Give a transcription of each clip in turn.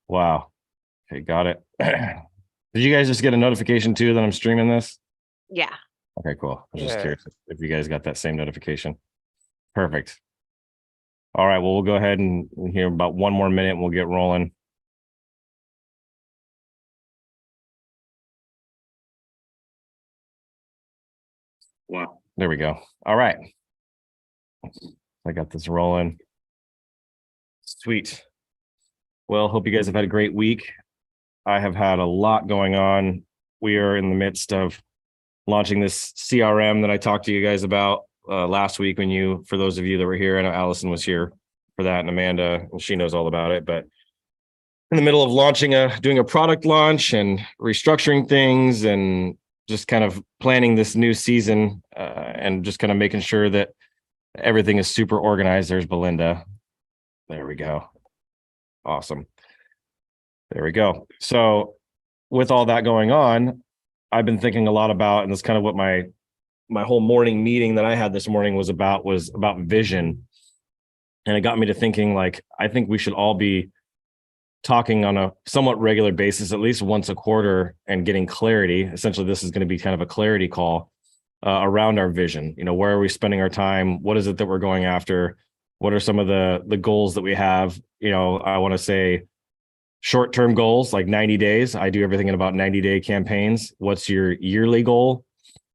Wow. Okay, got it. Did you guys just get a notification too that I'm streaming this? Yeah. Okay, cool. I was just Yeah. curious if you guys got that same notification. Perfect. All right, well, we'll go ahead and hear about one more minute and we'll get rolling. Wow. There we go. All right. I got this rolling. Sweet. Well, hope you guys have had a great week. I have had a lot going on. We are in the midst of launching this CRM that I talked to you guys about last week for those of you that were here, I know Allison was here for that and Amanda, and she knows all about it, but in the middle of doing a product launch and restructuring things and just kind of planning this new season and just kind of making sure that everything is super organized. There's Belinda. There we go. Awesome. There we go. So with all that going on, I've been thinking a lot about, and that's kind of what my whole morning meeting that I had this morning was about vision. And it got me to thinking, like, I think we should all be talking on a somewhat regular basis, at least once a quarter, and getting clarity. Essentially, this is going to be kind of a clarity call around our vision. You know, where are we spending our time? What is it that we're going after? What are some of the goals that we have? You know, I want to say short-term goals, like 90 days. I do everything in about 90-day campaigns. What's your yearly goal?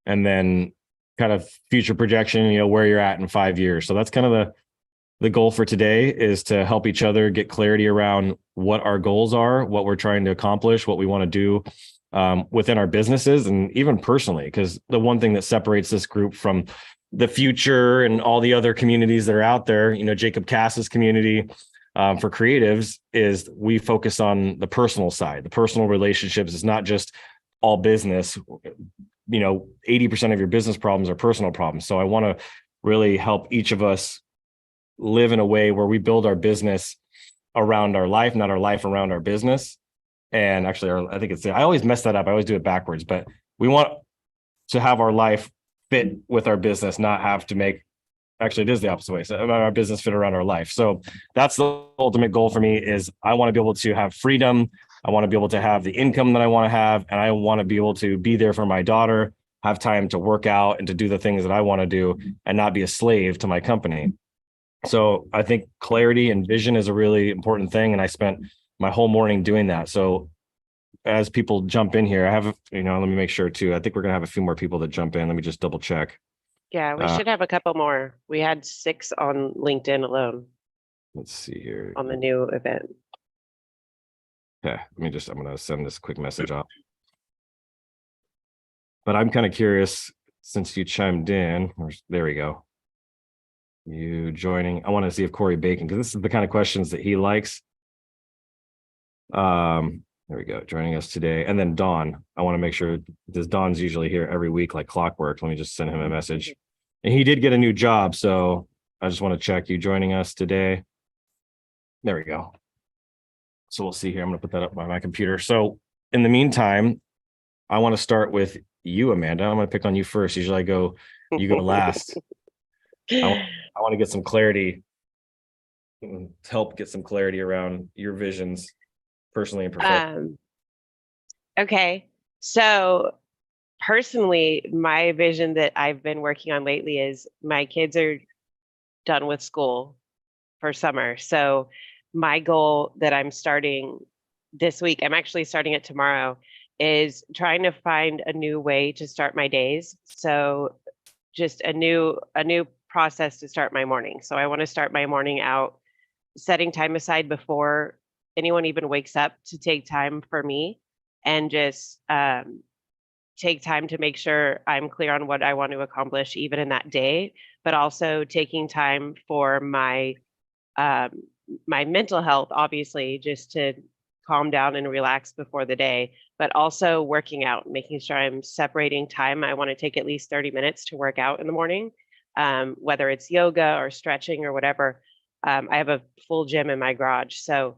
And then kind of future projection, you know, where you're at in 5 years. So that's kind of the goal for today, is to help each other get clarity around what our goals are, what we're trying to accomplish, what we want to do within our businesses and even personally. Because the one thing that separates this group from the future and all the other communities that are out there, you know, Jacob Cass's community, for creatives, is we focus on the personal side. The personal relationships is not just all business. You know, 80% of your business problems are personal problems. So I want to really help each of us live in a way where we build our business around our life, not our life around our business. And actually, I think I always mess that up. I always do it backwards, but we want to have our life fit with our business, not have to make. Actually, it is the opposite way. So our business fit around our life. So that's the ultimate goal for me, is I want to be able to have freedom. I want to be able to have the income that I want to have. And I want to be able to be there for my daughter, have time to work out and to do the things that I want to do and not be a slave to my company. So I think clarity and vision is a really important thing. And I spent my whole morning doing that. So as people jump in here, I have, let me make sure too. I think we're going to have a few more people that jump in. Let me just double check. Yeah, we should have a couple more. We had 6 on LinkedIn alone Let's see here. on the new event. Okay, I'm going to send this quick message off. But I'm kind of curious, since you chimed in, there we go. You joining. I want to see if Corey Bacon, because this is the kind of questions that he likes. There we go, joining us today. And then Dawn, I want to make sure, because Dawn's usually here every week like clockwork. Let me just send him a message. And he did get a new job, so I just want to check you joining us today. There we go. So we'll see here. I'm going to put that up on my computer. So in the meantime, I want to start with you, Amanda. I'm going to pick on you first. Usually you go last. I want to get some clarity, help get some clarity around your visions personally and professionally. Okay. So personally, my vision that I've been working on lately is my kids are done with school for summer. So my goal that I'm starting this week, I'm actually starting it tomorrow, is trying to find a new way to start my days. So just a new process to start my morning. So I want to start my morning out setting time aside before anyone even wakes up to take time for me, and just take time to make sure I'm clear on what I want to accomplish even in that day, but also taking time for my mental health, obviously, just to calm down and relax before the day, but also working out, making sure I'm separating time. I want to take at least 30 minutes to work out in the morning, whether it's yoga or stretching or whatever. I have a full gym in my garage. So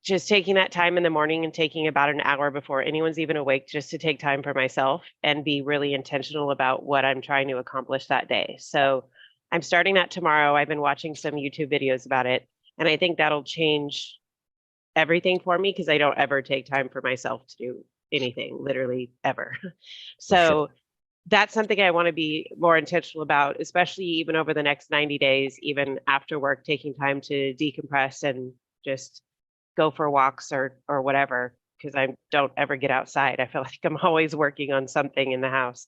just taking that time in the morning and taking about an hour before anyone's even awake, just to take time for myself and be really intentional about what I'm trying to accomplish that day. So I'm starting that tomorrow. I've been watching some YouTube videos about it, and I think that'll change everything for me because I don't ever take time for myself to do anything, literally ever. For So that's something I want to be more intentional about, especially even over the next 90 days, even after work, taking time to decompress and just go for walks or whatever, because I don't ever get outside. I feel like I'm always working on something in the house.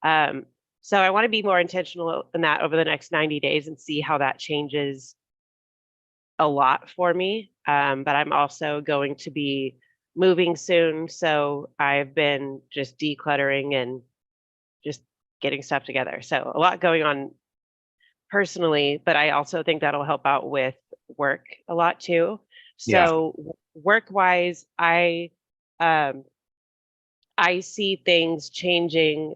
Um, so I want to be more intentional in that over the next 90 days and see how that changes a lot for me. But I'm also going to be moving soon. So I've been just decluttering and just getting stuff together. So a lot going on personally, but I also think that'll help out with work a lot too. Yeah. So work wise, um, I see things changing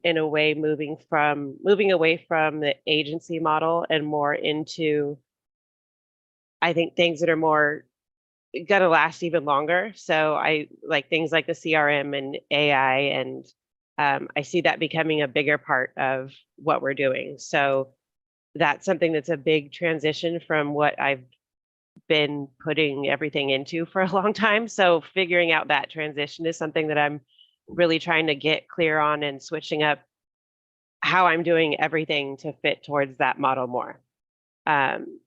in a way, moving away from the agency model and more into, I think, things that are more going to last even longer. So I like things like the CRM and AI, and I see that becoming a bigger part of what we're doing. So that's something that's a big transition from what I've been putting everything into for a long time. So figuring out that transition is something that I'm really trying to get clear on and switching up how I'm doing everything to fit towards that model more. Um,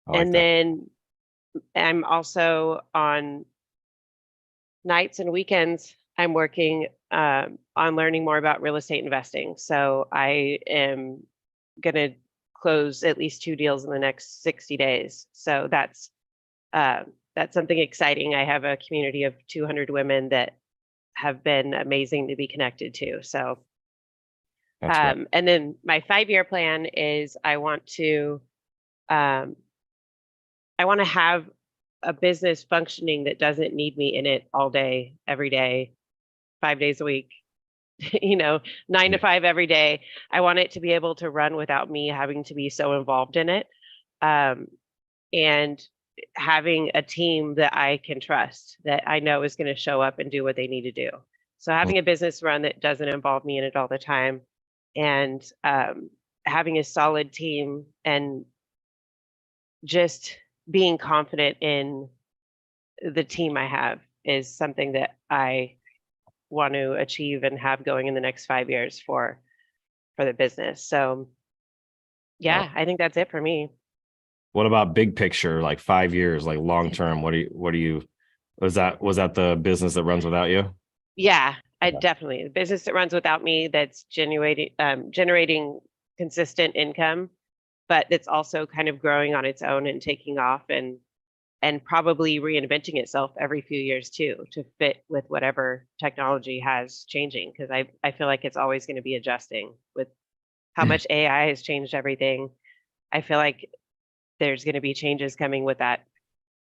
I like and that. then I'm also on nights and weekends, I'm working on learning more about real estate investing. So I am going to close at least 2 deals in the next 60 days. So that's something exciting. I have a community of 200 women that have been amazing to be connected to. So, That's great. and then my 5-year plan is um, I want to have a business functioning that doesn't need me in it all day, every day, 5 days a week, you know, 9 to 5 every day. I want it to be able to run without me having to be so involved in it. Um, and having a team that I can trust, that I know is going to show up and do what they need to do. So having a business run that doesn't involve me in it all the time, and having a solid team, and just being confident in the team I have is something that I want to achieve and have going in the next 5 years for the business. So Oh. yeah, I think that's it for me. What about big picture, like 5 years, like long term? What do you, was that the business that runs without you? Yeah, I Okay. definitely, the business that runs without me, that's generating consistent income, but it's also kind of growing on its own and taking off, and probably reinventing itself every few years too, to fit with whatever technology has changing, because I feel like it's always going to be adjusting with how much AI has changed everything. I feel like there's going to be changes coming with that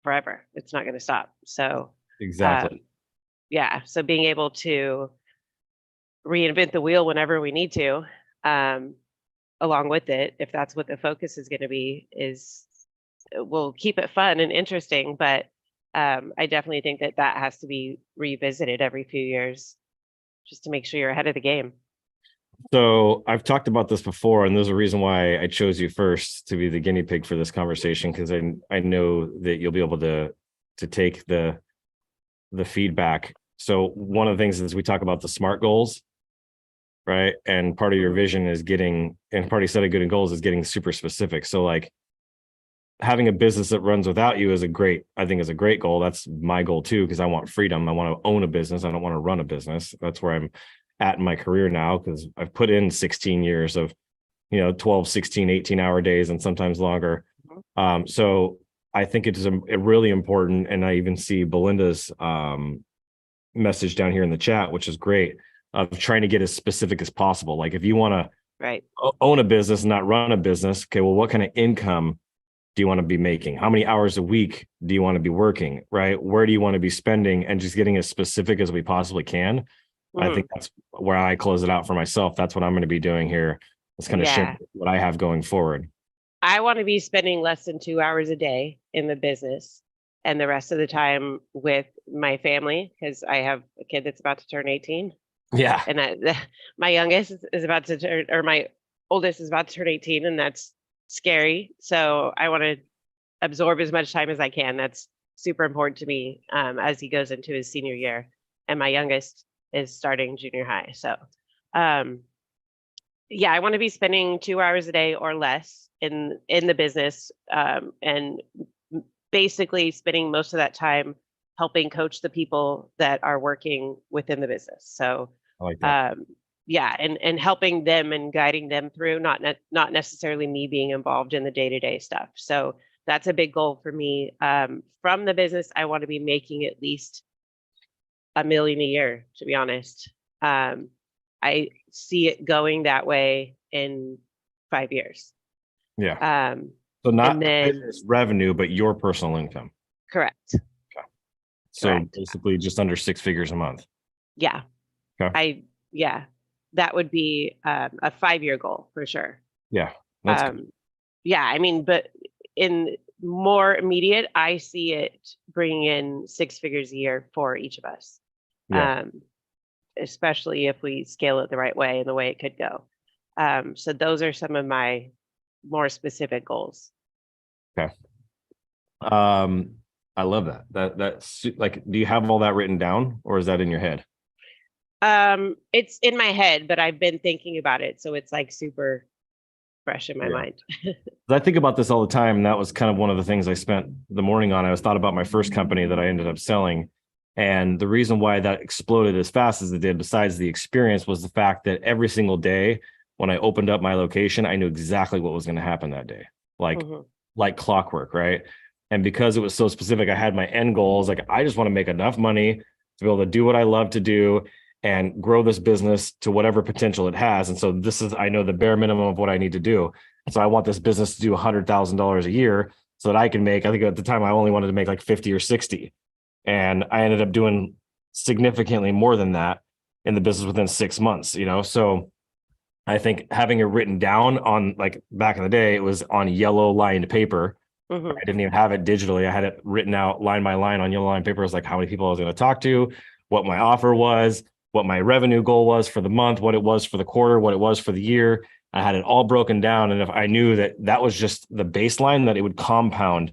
forever. It's not going to stop. So um, Exactly. yeah, so being able to reinvent the wheel whenever we need to, um, along with it, if that's what the focus is going to be, is will keep it fun and interesting. But I definitely think that that has to be revisited every few years just to make sure you're ahead of the game. So I've talked about this before, and there's a reason why I chose you first to be the guinea pig for this conversation, because I know that you'll be able to take the feedback. So one of the things is we talk about the SMART goals, right? And part of your vision is getting, and part of setting good goals is getting super specific. So like having a business that runs without you is I think is a great goal. That's my goal too, because I want freedom. I want to own a business. I don't want to run a business. That's where I'm at in my career now, because I've put in 16 years of, 12, 16, 18-hour days and sometimes longer. Mhm. So I think it is a really important, and I even see Belinda's message down here in the chat, which is great, of trying to get as specific as possible. Like if you want to Right. own a business and not run a business, okay, well, what kind of income do you want to be making? How many hours a week do you want to be working? Right? Where do you want to be spending? And just getting as specific as we possibly can. I Mhm. think that's where I close it out for myself. That's what I'm going to be doing here. Let's kind of share Yeah. what I have going forward. I want to be spending less than 2 hours a day in the business and the rest of the time with my family, because I have a kid that's about to turn 18, Yeah. and my youngest is about to turn, or my oldest is about to turn 18, and that's scary. So I want to absorb as much time as I can. That's super important to me as he goes into his senior year. And my youngest is starting junior high. So, yeah, I want to be spending 2 hours a day or less in the business, and basically spending most of that time helping coach the people that are working within the business. So, I like that. yeah, and helping them and guiding them through, not necessarily me being involved in the day-to-day stuff. So that's a big goal for me. From the business, I want to be making at least $1 million a year, to be honest. I see it going that way in 5 years. Yeah. So And not then business revenue, but your personal income. correct, So correct. basically just under 6 figures a month. Yeah, Okay. yeah, that would be a 5-year goal for sure. Yeah. That's good. Yeah, I mean, but in more immediate, I see it bringing in 6 figures a year for each of us. Yeah. Especially if we scale it the right way and the way it could go. So those are some of my more specific goals. Okay. I love that. That's like, do you have all that written down or is that in your head? It's in my head, but I've been thinking about it, so it's like super fresh in my Yeah. mind. I think about this all the time. And that was kind of one of the things I spent the morning on. I was thought about my first company that I ended up selling. And the reason why that exploded as fast as it did, besides the experience, was the fact that every single day when I opened up my location, I knew exactly what was going to happen that day. Like clockwork, right? And because it was so specific, I had my end goals. Like, I just want to make enough money to be able to do what I love to do and grow this business to whatever potential it has. And so this is, I know the bare minimum of what I need to do. So I want this business to do $100,000 a year so that I can make, I think at the time I only wanted to make like 50 or 60. And I ended up doing significantly more than that in the business within 6 months, So I think having it written down on, like, back in the day, it was on yellow lined paper. I didn't even have it digitally. I had it written out line by line on yellow line paper. It was like how many people I was going to talk to, what my offer was, what my revenue goal was for the month, what it was for the quarter, what it was for the year. I had it all broken down. And if I knew that that was just the baseline, that it would compound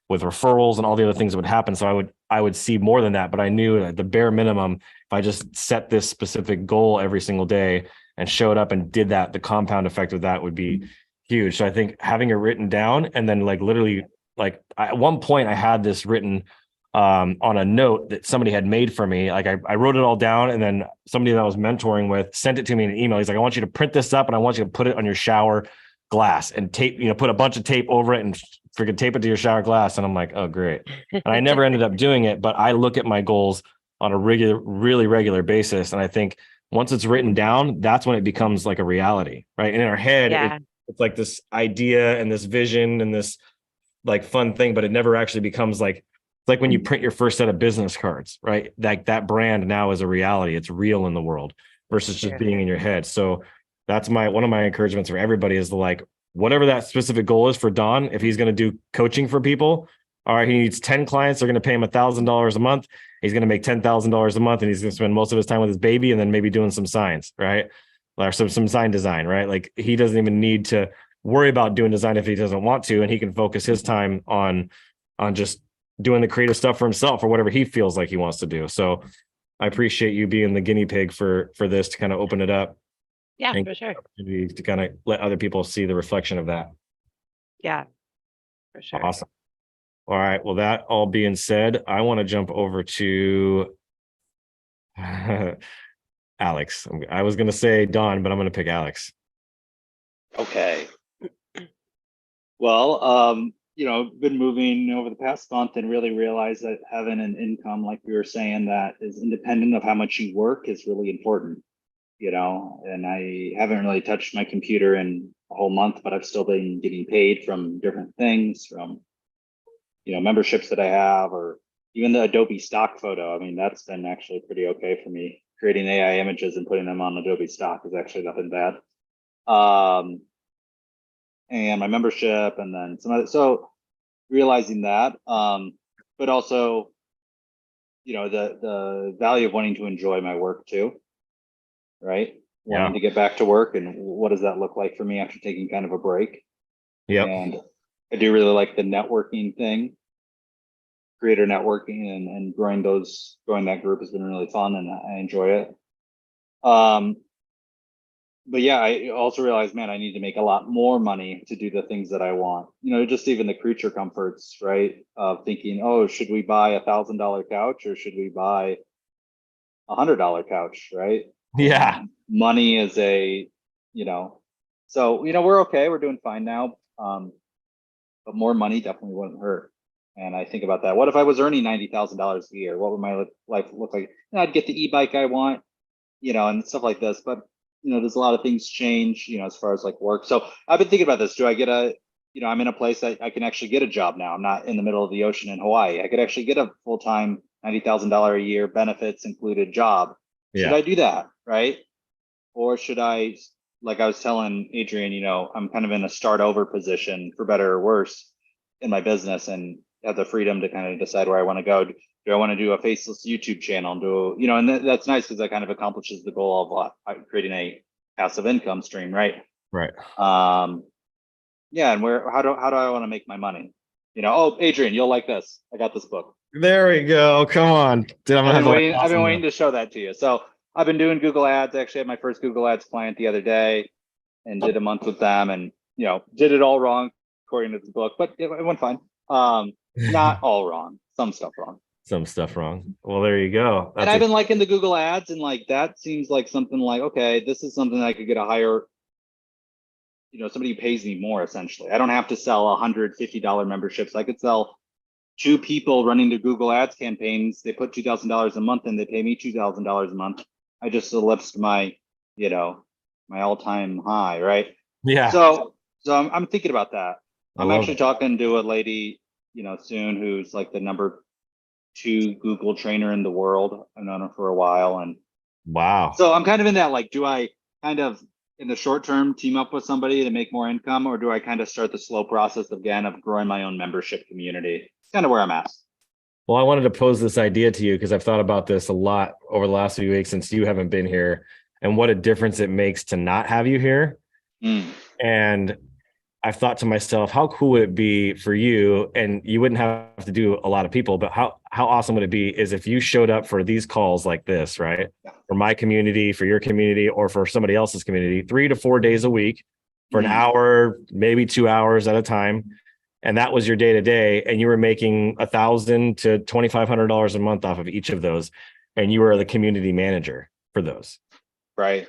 with referrals and all the other things that would happen. So I would see more than that, but I knew that the bare minimum, if I just set this specific goal every single day and showed up and did that, the compound effect of that would be huge. So I think having it written down, and then like literally, like, at one point I had this written on a note that somebody had made for me. Like, I wrote it all down, and then somebody that I was mentoring with sent it to me in an email. He's like, I want you to print this up and I want you to put it on your shower glass and tape, put a bunch of tape over it and freaking tape it to your shower glass. And I'm like, oh, great. And I never ended up doing it, but I look at my goals on a really regular basis. And I think once it's written down, that's when it becomes like a reality, right? And in our head, Yeah. it's like this idea and this vision and this like fun thing, but it never actually becomes like, it's like when you print your first set of business cards, right? Like, that brand now is a reality. It's real in the world versus just being in your head. So that's one of my encouragements for everybody is like, whatever that specific goal is for Don, if he's going to do coaching for people, all right, he needs 10 clients. They're going to pay him $1,000 a month. He's going to make $10,000 a month, and he's going to spend most of his time with his baby and then maybe doing some signs, right? Or some sign design, right? Like, he doesn't even need to worry about doing design if he doesn't want to, and he can focus his time on just doing the creative stuff for himself or whatever he feels like he wants to do. So I appreciate you being the guinea pig for this to kind of open it up. Yeah, And for sure. to kind of let other people see the reflection of that. Yeah, for sure. Awesome. All right. Well, that all being said, I want to jump over to Alex. I was going to say Don, but I'm going to pick Alex. Okay. Well, been moving over the past month and really realized that having an income, like we were saying, that is independent of how much you work is really important, and I haven't really touched my computer in a whole month, but I've still been getting paid from different things, from, memberships that I have, or even the Adobe stock photo. I mean, that's been actually pretty okay for me. Creating AI images and putting them on Adobe stock is actually nothing bad. And my membership, and then some other, so realizing that, but also, the value of wanting to enjoy my work too, right? Wanting to get back to work, and what does that look like for me after taking kind of a break? Yep. And I do really like the networking thing. creator networking and growing that group has been really fun, and I enjoy it. But yeah, I also realized, man, I need to make a lot more money to do the things that I want. Just even the creature comforts, right? Of thinking, oh, should we buy $1,000 couch or should we buy $100 couch, right? Yeah. Money is so we're okay. We're doing fine now. But more money definitely wouldn't hurt. And I think about that. What if I was earning $90,000 a year? What would my life look like? I'd get the e-bike I want, and stuff like this. But there's a lot of things change, as far as like work. So I've been thinking about this. Do I get I'm in a place that I can actually get a job now. I'm not in the middle of the ocean in Hawaii. I could actually get a full-time $90,000 a year benefits included job. Should I do that? Right? Or should I, like I was telling Adrian, I'm kind of in a start over position, for better or worse, in my business, and have the freedom to kind of decide where I want to go. Do I want to do a faceless YouTube channel? And that's nice because that kind of accomplishes the goal of creating a passive income stream, right? Right. Yeah, and how do I want to make my money? Oh, Adrian, you'll like this. I got this book. There we go. Come on. Dude, I've been waiting to show that to you. So I've been doing Google Ads. I actually had my first Google Ads client the other day and did a month with them, and did it all wrong according to the book, but it went fine. Not all wrong, some stuff wrong. Some stuff wrong. Well, there you go. And I've been liking the Google Ads, and like that seems like something like, okay, this is something that I could get a higher, somebody who pays me more essentially. I don't have to sell $150 memberships. I could sell 2 people running the Google Ads campaigns. They put $2,000 a month and they pay me $2,000 a month. I just ellipsed my, my all-time high, right? Yeah. So I'm thinking about that. I'm actually talking to a lady, soon, who's like the number 2 Google trainer in the world. I've known her for a while, and wow. So I'm kind of in that, like, do I kind of in the short term team up with somebody to make more income, or do I kind of start the slow process again of growing my own membership community? It's kind of where I'm at. Well, I wanted to pose this idea to you because I've thought about this a lot over the last few weeks since you haven't been here, and what a difference it makes to not have you here. And I've thought to myself, how cool would it be for you? And you wouldn't have to do a lot of people, but how awesome would it be is if you showed up for these calls like this, right? For my community, for your community, or for somebody else's community, 3 to 4 days a week for an hour, maybe 2 hours at a time. And that was your day to day. And you were making $1,000 to $2,500 a month off of each of those. And you were the community manager for those. Right.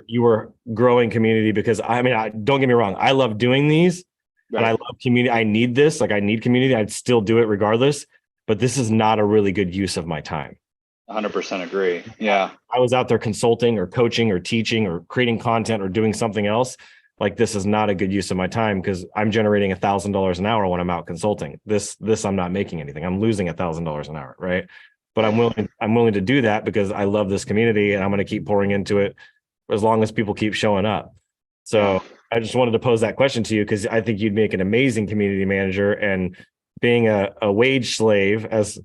You were growing community because don't get me wrong. I love doing these, and I love community. I need this. Like, I need community. I'd still do it regardless, but this is not a really good use of my time. 100% agree. Yeah. I was out there consulting or coaching or teaching or creating content or doing something else. Like, this is not a good use of my time because I'm generating $1,000 an hour when I'm out consulting. This I'm not making anything. I'm losing $1,000 an hour. Right. But I'm willing to do that because I love this community, and I'm going to keep pouring into it as long as people keep showing up. So I just wanted to pose that question to you because I think you'd make an amazing community manager. And being a wage slave, as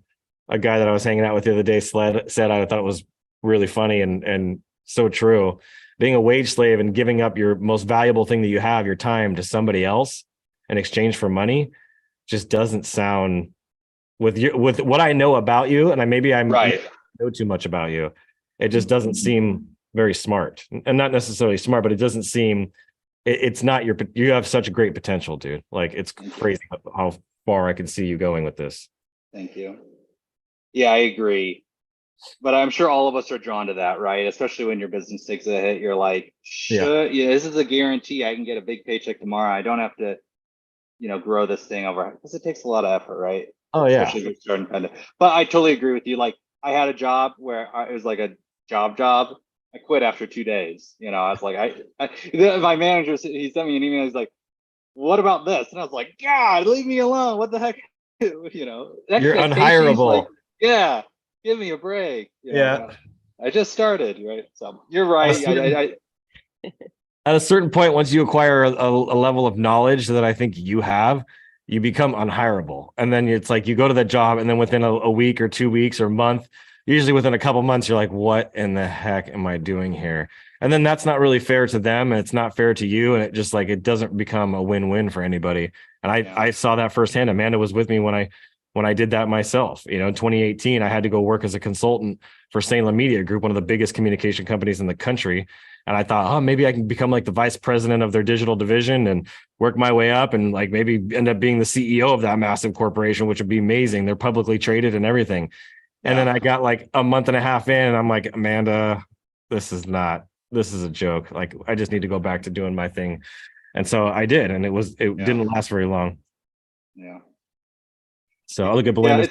a guy that I was hanging out with the other day said, I thought it was really funny and so true. Being a wage slave and giving up your most valuable thing that you have, your time, to somebody else in exchange for money just doesn't sound, with what I know about you, and I know too much about you, it just doesn't seem very smart. And not necessarily smart, but it doesn't seem, it's not you have such a great potential, dude. Like, it's crazy how far I can see you going with this. Thank you. Yeah, I agree. But I'm sure all of us are drawn to that, right? Especially when your business takes a hit, you're like, this is a guarantee. I can get a big paycheck tomorrow. I don't have to, grow this thing over, because it takes a lot of effort, right? Oh yeah. Especially if you're starting kind of. But I totally agree with you. Like, I had a job where it was like a job. I quit after 2 days. I was like, my manager, he sent me an email. He's like, "What about this?" And I was like, "God, leave me alone. What the heck?" You're unhireable. Like, give me a break. I just started, right? So you're right. At a certain point, once you acquire a level of knowledge that I think you have, you become unhireable. And then it's like you go to that job, and then within a week or 2 weeks or a month, usually within a couple months, you're like, what in the heck am I doing here? And then that's not really fair to them, and it's not fair to you. And it just, like, it doesn't become a win-win for anybody. And I saw that firsthand. Amanda was with me when I when I did that myself. In 2018, I had to go work as a consultant for Salem Media Group, one of the biggest communication companies in the country. And I thought, oh, maybe I can become like the vice president of their digital division and work my way up and like maybe end up being the CEO of that massive corporation, which would be amazing. They're publicly traded and everything. And then I got like a month and a half in and I'm like, Amanda, this is a joke. Like, I just need to go back to doing my thing. And so I did. And it didn't last very long. Yeah. So I'll look at Yeah,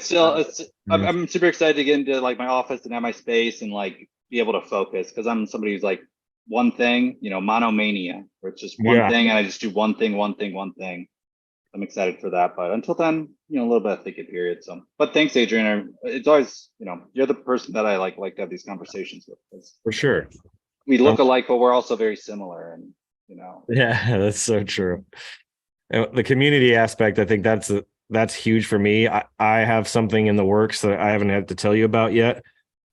Belinda. I'm super excited to get into like my office and have my space and like be able to focus, because I'm somebody who's like one thing, monomania, where it's just one thing and I just do one thing. I'm excited for that, but until then, a little bit of thinking period. So, but thanks, Adrian. It's always, you're the person that I like to have these conversations with, 'cause For sure. we look alike, but we're also very similar, and Yeah, that's so true. And the community aspect, I think that's huge for me. I have something in the works that I haven't had to tell you about yet,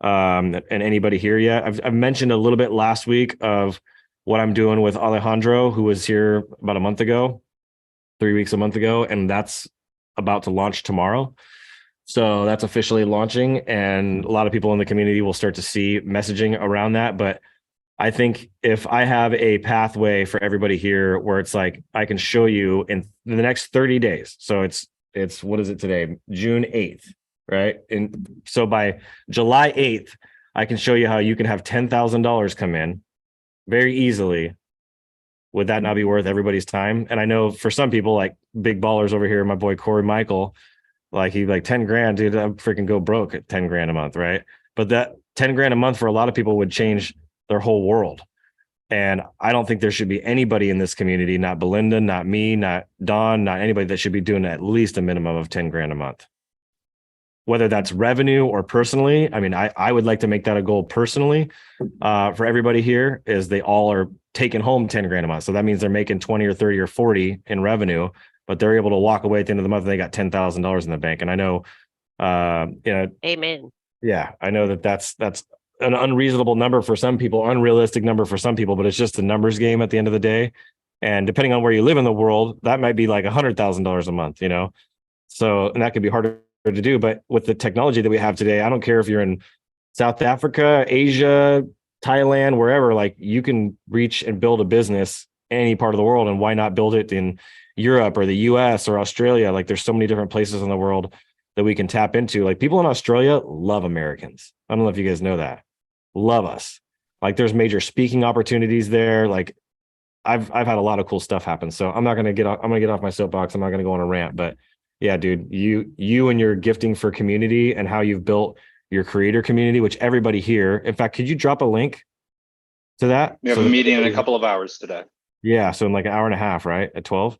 and anybody here yet. I've mentioned a little bit last week of what I'm doing with Alejandro, who was here about a month ago, 3 weeks, a month ago, and that's about to launch tomorrow. So that's officially launching, and a lot of people in the community will start to see messaging around that. But I think if I have a pathway for everybody here where it's like, I can show you in the next 30 days. So it's what is it today? June 8th, right? And so by July 8th, I can show you how you can have $10,000 come in very easily. Would that not be worth everybody's time? And I know for some people, like big ballers over here, my boy Corey Michael, like 10 grand, dude, I'd freaking go broke at 10 grand a month, right? But that 10 grand a month for a lot of people would change their whole world. And I don't think there should be anybody in this community, not Belinda, not me, not Don, not anybody, that should be doing at least a minimum of 10 grand a month. Whether that's revenue or personally, I mean, I would like to make that a goal personally for everybody here, is they all are taking home 10 grand a month. So that means they're making 20 or 30 or 40 in revenue, but they're able to walk away at the end of the month and they got $10,000 in the bank. And I know, Amen. Yeah, I know that's an unreasonable number for some people, unrealistic number for some people, but it's just a numbers game at the end of the day. And depending on where you live in the world, that might be like $100,000 a month, So, and that could be harder to do. But with the technology that we have today, I don't care if you're in South Africa, Asia, Thailand, wherever, like you can reach and build a business any part of the world. And why not build it in Europe or the US or Australia? Like there's so many different places in the world that we can tap into. Like people in Australia love Americans. I don't know if you guys know that. Love us. Like there's major speaking opportunities there. Like I've had a lot of cool stuff happen. So I'm going to get off my soapbox. I'm not going to go on a rant, but yeah, dude, you and your gifting for community and how you've built your creator community, which everybody here, in fact, could you drop a link to that? We have a meeting in a couple of hours today. Yeah. So in like an hour and a half, right? At 12?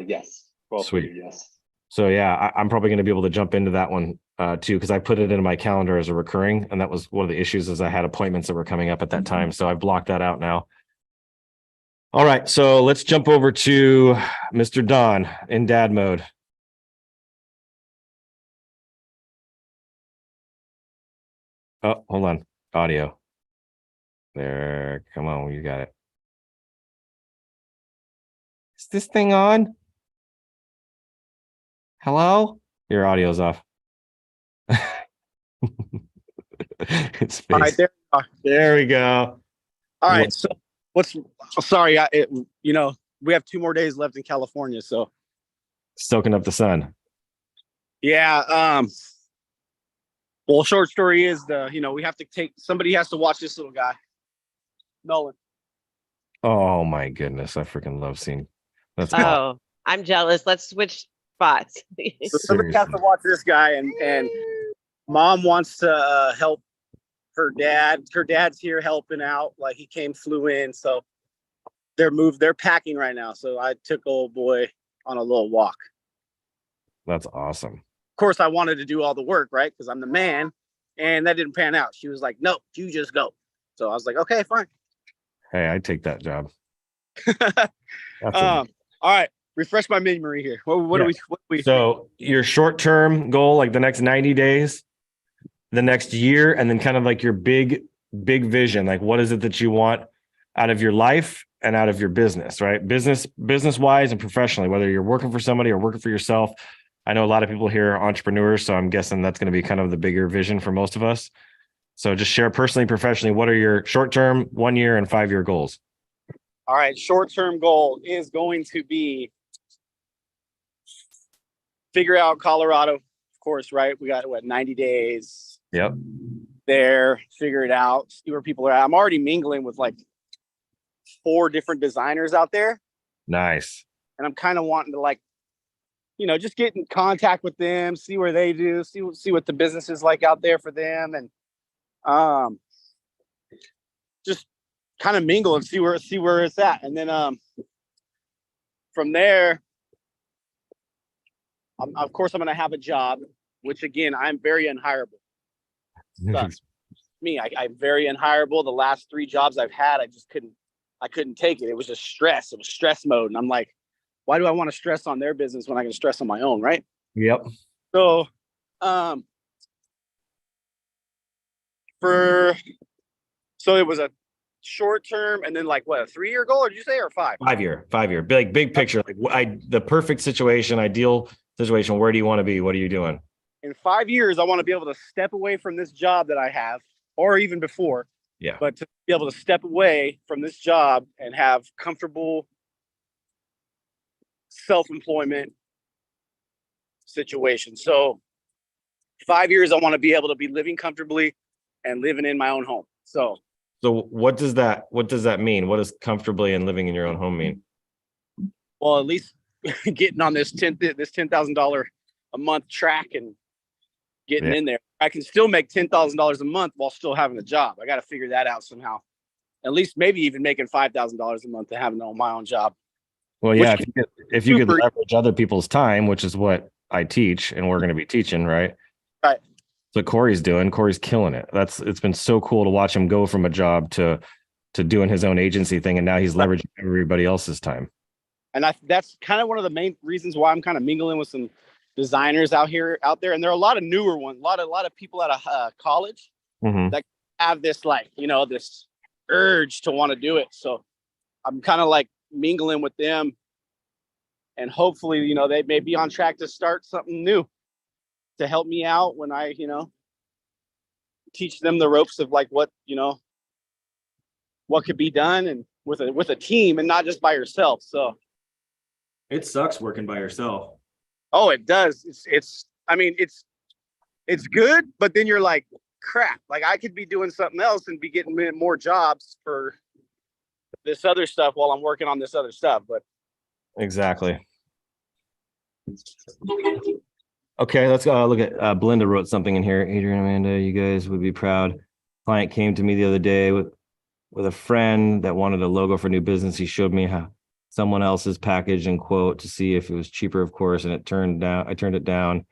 Yes. 12. Sweet. Yes. So yeah, I'm probably going to be able to jump into that one too, because I put it in my calendar as a recurring, and that was one of the issues, is I had appointments that were coming up at that time. So I blocked that out now. All right, so let's jump over to Mr. Don in dad mode. Oh, hold on. Audio. There. Come on, you got it. Is this thing on? Hello? Your audio's off. It's All right, there we are. There we go. All right, so sorry, we have 2 more days left in California, so Soaking up the sun. yeah. Well, short story is we have to somebody has to watch this little guy, Nolan. Oh my goodness, I freaking love seeing. That's Oh, I'm jealous. Let's switch spots. So somebody has to watch this guy, and mom wants to help her dad. Her dad's here helping out. Like he flew in, so they're packing right now. So I took old boy on a little walk. That's awesome. Of course, I wanted to do all the work, right? Because I'm the man, and that didn't pan out. She was like, "No, you just go." So I was like, "Okay, fine." Hey, I'd take that job. All right, refresh my memory here. What do we? So your short-term goal, like the next 90 days, the next year, and then kind of like your big vision. Like, what is it that you want out of your life and out of your business, right? Business wise and professionally, whether you're working for somebody or working for yourself. I know a lot of people here are entrepreneurs, so I'm guessing that's going to be kind of the bigger vision for most of us. So just share personally, professionally, what are your short-term, 1 year and 5 year goals? All right, short-term goal is going to be figure out Colorado, of course, right? We got 90 days Yep. there, figure it out, see where people are at. I'm already mingling with like 4 different designers out there, Nice. and I'm kind of wanting to like, just get in contact with them, see where they do, see what the business is like out there for them, and just kind of mingle and see where it's at. And then from there, of course, I'm going to have a job, which again, I'm very unhireable. Sucks. Me, I'm very unhireable. The last 3 jobs I've had, I couldn't take it. It was just stress. It was stress mode. And I'm like, why do I want to stress on their business when I can stress on my own? Right. Yep. So, it was a short term and then like what, a 3 year goal, or did you say, or 5? 5 year, big picture, like the perfect situation, ideal situation. Where do you want to be? What are you doing? In 5 years, I want to be able to step away from this job that I have, or even before. Yeah. But to be able to step away from this job and have comfortable self-employment situation. So 5 years, I want to be able to be living comfortably and living in my own home. So what does that mean? What does comfortably and living in your own home mean? well, at least getting on this $10,000 a month track and getting in there. I can still make $10,000 a month while still having a job. I got to figure that out somehow. At least maybe even making $5,000 a month to having my own job. Well, yeah, if you could super- leverage other people's time, which is what I teach and we're going to be teaching, right? Right. So Corey's killing it. It's been so cool to watch him go from a job to doing his own agency thing. And now he's leveraging everybody else's time. And that's kind of one of the main reasons why I'm kind of mingling with some designers out there. And there are a lot of newer ones, a lot of people out of college that have this, like, this urge to want to do it. So I'm kind of like mingling with them, and hopefully, they may be on track to start something new to help me out when I, teach them the ropes of like what could be done, and with a team and not just by yourself. So it sucks working by yourself. Oh, it does. It's good, but then you're like, crap, like I could be doing something else and be getting more jobs for this other stuff while I'm working on this other stuff. But exactly. Okay, let's go look at Belinda wrote something in here. Adrian, Amanda, you guys would be proud. Client came to me the other day with a friend that wanted a logo for new business. He showed me how someone else's package and quote to see if it was cheaper, of course, and I turned it down.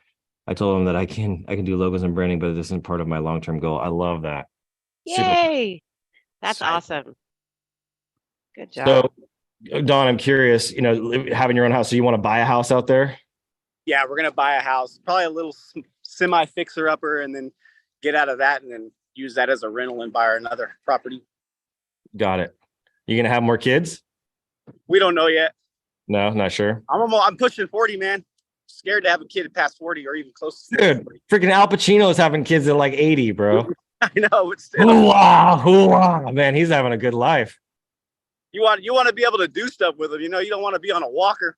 I told him that I can do logos and branding, but this isn't part of my long-term goal. I love that. Yay. That's awesome. Good job. So Don, I'm curious, having your own house. So you want to buy a house out there? yeah, we're going to buy a house, probably a little semi fixer upper, and then get out of that and then use that as a rental and buy another property. Got it. You going to have more kids? We don't know yet. No, not sure. I'm pushing 40, man. Scared to have a kid past 40 or even close to Dude, 40. freaking Al Pacino's having kids at like 80, bro. I know, but still. Hoo-ah. Man, he's having a good life. You want to be able to do stuff with them. You don't want to be on a walker.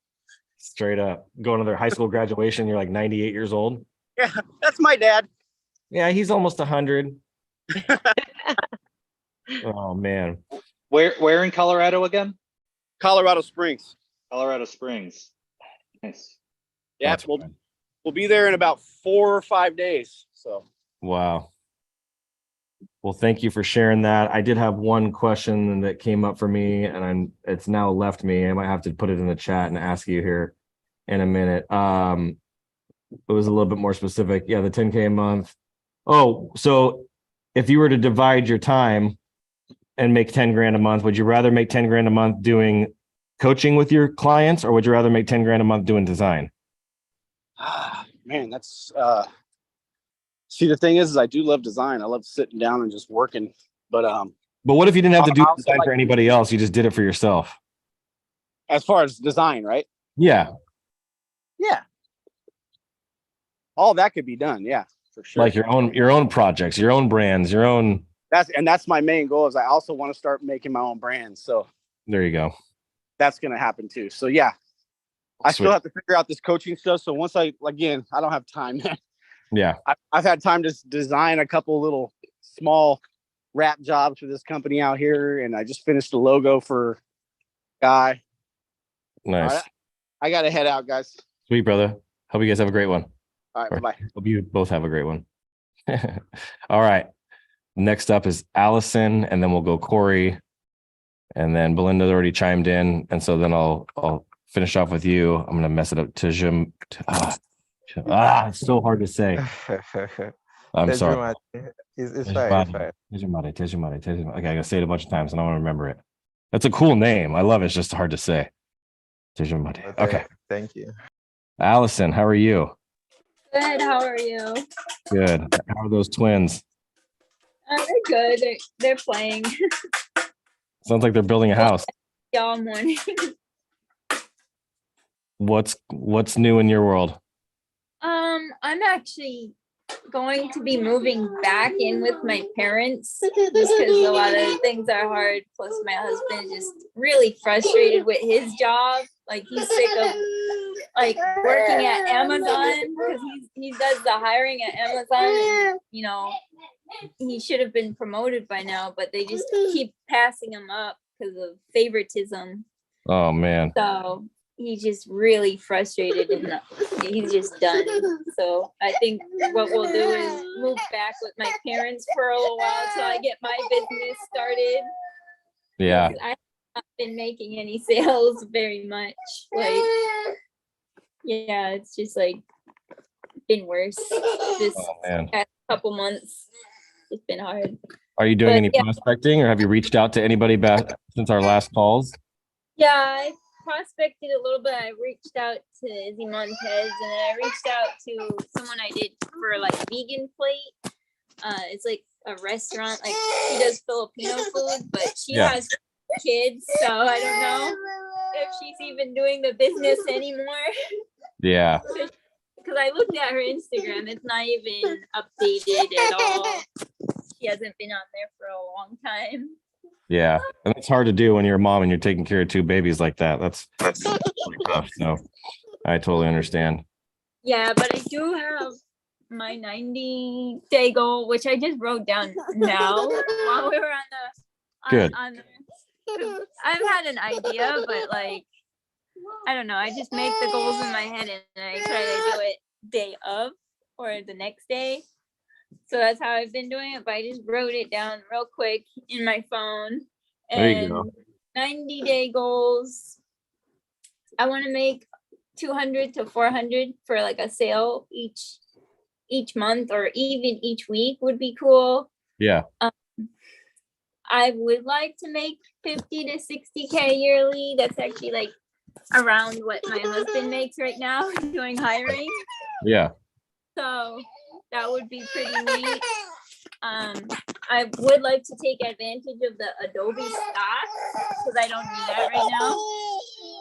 Straight up. Going to their high school graduation, you're like 98 years old. Yeah, that's my dad. Yeah, he's almost 100. Oh, man. Where in Colorado again? Colorado Springs. Colorado Springs. Nice. Yeah, That's we'll be there in about 4 or 5 days. So wow. Well, thank you for sharing that. I did have one question that came up for me, and it's now left me. I might have to put it in the chat and ask you here in a minute. It was a little bit more specific. Yeah, the 10K a month. Oh, so if you were to divide your time and make 10 grand a month, would you rather make 10 grand a month doing coaching with your clients, or would you rather make 10 grand a month doing design? man, that's see, the thing is I do love design. I love sitting down and just working. But what if you didn't have to do I also design for anybody else? You just did it for yourself. as far as design, right? Yeah. Yeah. all that could be done. Yeah, for sure. Like your own projects, your own brands, your own. That's my main goal, is I also want to start making my own brands. So There you go. that's going to happen too. So yeah, I Sweet. still have to figure out this coaching stuff. So once I don't have time. Yeah. I've had time to design a couple little small wrap jobs for this company out here. And I just finished the logo for Guy. Nice. All right. I got to head out, guys. Sweet, brother. Hope you guys have a great one. All right. Or- Bye-bye. Hope you both have a great one. All right. Next up is Allison, and then we'll go Corey. And then Belinda already chimed in. And so then I'll finish off with you. I'm gonna mess it up. Tejum. It's so hard to say. I'm sorry. It's fine. It's fine. Tejumade. Okay, I gotta say it a bunch of times and I want to remember it. That's a cool name. I love it. It's just hard to say. Tejumade. Okay. Thank you. Allison, how are you? Good. How are you? Good. How are those twins? They're good. They're playing Sounds like they're building a house. all morning. What's new in your world? I'm actually going to be moving back in with my parents just because a lot of things are hard. Plus, my husband is just really frustrated with his job. Like he's sick of like working at Amazon because he does the hiring at Amazon. And, you know, he should have been promoted by now, but they just keep passing him up because of favoritism. Oh man. So he's just really frustrated and he's just done. So I think what we'll do is move back with my parents for a little while till I get my business started. Yeah. I have not been making any sales very much. Like, yeah, it's just like been worse this Oh man. past couple months. It's been hard. Are you doing But, any yeah. prospecting, or have you reached out to anybody back since our last calls? Yeah, I prospected a little bit. I reached out to Izzy Montez, and then I reached out to someone I did for like vegan plate. It's like a restaurant, like she does Filipino food, but she Yeah. has kids, so I don't know if she's even doing the business anymore. Yeah. Because I looked at her Instagram, it's not even updated at all. She hasn't been on there for a long time. Yeah. And it's hard to do when you're a mom and you're taking care of two babies like that. That's really tough. So I totally understand. Yeah, but I do have my 90-day goal, which I just wrote down now while we were Good. on the, 'cause I've had an idea, but like I don't know. I just make the goals in my head and I try to do it day of or the next day. So that's how I've been doing it. But I just wrote it down real quick in my phone. There you And go. 90-day goals. I want to make 200 to 400 for like a sale each month or even each week would be cool. Yeah. I would like to make 50 to 60K yearly. That's actually like around what my husband makes right now doing hiring. Yeah. So that would be pretty neat. I would like to take advantage of the Adobe stock because I don't do that right now.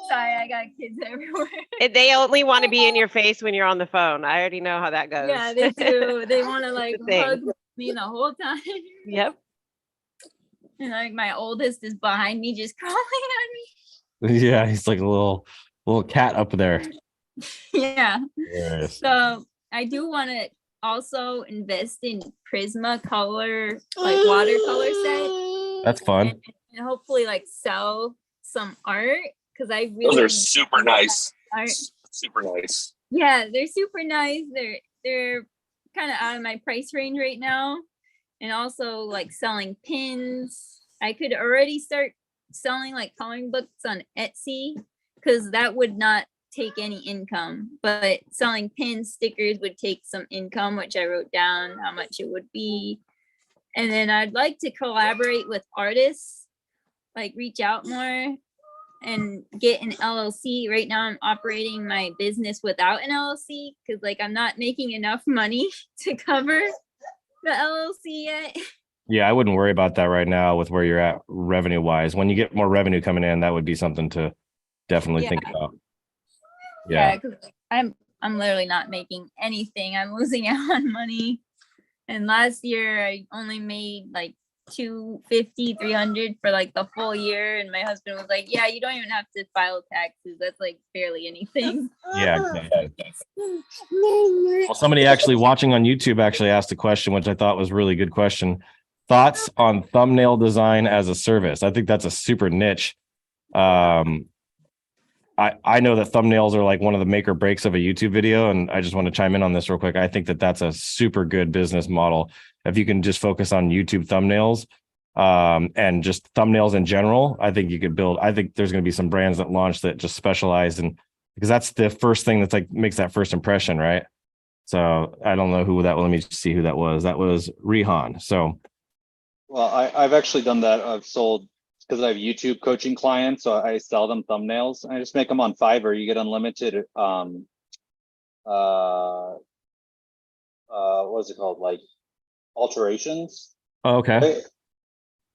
Sorry, I got kids everywhere. They only want to be in your face when you're on the phone. I already know how that goes. Yeah, they do. They want to like The thing. hug me the whole time. Yep. And like my oldest is behind me just crawling on me. Yeah. He's like a little cat up there. Yeah. Yes. So I do want to also invest in Prisma color, like watercolor set. That's fun. And hopefully like sell some art because I really Those are super nice. art. Super nice. Yeah, they're super nice. They're kind of out of my price range right now. And also like selling pins. I could already start selling like coloring books on Etsy because that would not take any income. But selling pins, stickers would take some income, which I wrote down how much it would be. And then I'd like to collaborate with artists, like reach out more and get an LLC. Right now I'm operating my business without an LLC because like I'm not making enough money to cover the LLC yet. Yeah. I wouldn't worry about that right now with where you're at revenue wise. When you get more revenue coming in, that would be something to definitely Yeah. think about. Yeah. Because I'm I'm literally not making anything. I'm losing out on money. And last year I only made like 250, 300 for like the full year. And my husband was like, yeah, you don't even have to file taxes. That's like barely anything. Yeah, exactly. Well, somebody actually watching on YouTube actually asked a question, which I thought was a really good question. Thoughts on thumbnail design as a service? I think that's a super niche. I know that thumbnails are like one of the make or breaks of a YouTube video, and I just want to chime in on this real quick. I think that that's a super good business model. If you can just focus on YouTube thumbnails, and just thumbnails in general, I think you could build. I think there's going to be some brands that launch that just specialize in, because that's the first thing that's like makes that first impression, right? So I don't know who that. Let me see who that was. That was Rihan. So Well, I've actually done that. I've sold, because I have YouTube coaching clients, so I sell them thumbnails. I just make them on Fiverr. You get unlimited, what's it called? Like alterations. okay, Right?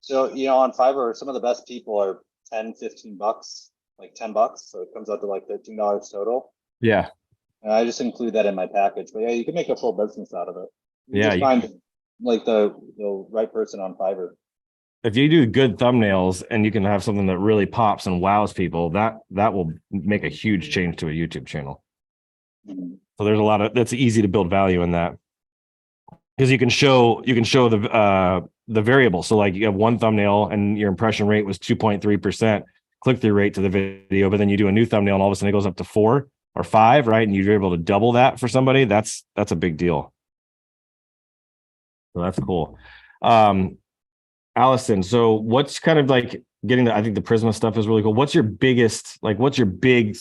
So, on Fiverr, some of the best people are 10, 15 bucks, like 10 bucks. So it comes out to like $13 total. yeah, And I just include that in my package. But yeah, you can make a full business out of it. You Yeah, just you- find like the right person on Fiverr. if you do good thumbnails and you can have something that really pops and wows people, that will make a huge change to a YouTube channel. Mhm. So there's a lot of, that's easy to build value in that, because you can show the variable. So like you have one thumbnail and your impression rate was 2.3% click-through rate to the video, but then you do a new thumbnail and all of a sudden it goes up to 4 or 5, right? And you're able to double that for somebody. That's a big deal. So that's cool. Allison, so what's kind of like getting I think the Prisma stuff is really cool. What's your biggest, like, what's your big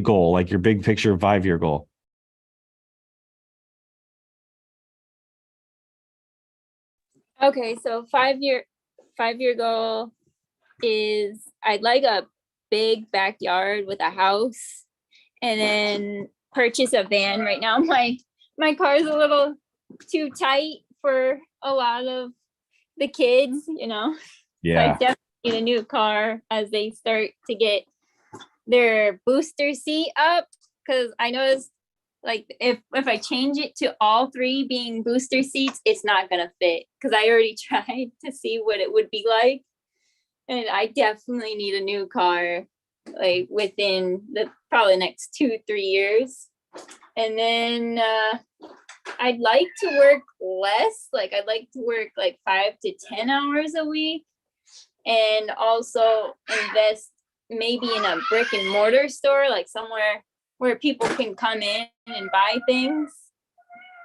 goal, like your big picture 5-year goal? Okay, so 5-year goal is I'd like a big backyard with a house, and then purchase a van. Right now my car is a little too tight for a lot of the kids, So I Yeah. definitely need a new car as they start to get their booster seat up, because I noticed like if I change it to all 3 being booster seats, it's not gonna fit, because I already tried to see what it would be like, and I definitely need a new car like within the probably next 2-3 years. And then I'd like to work less, like I'd like to work like 5 to 10 hours a week, and also invest maybe in a brick and mortar store, like somewhere where people can come in and buy things.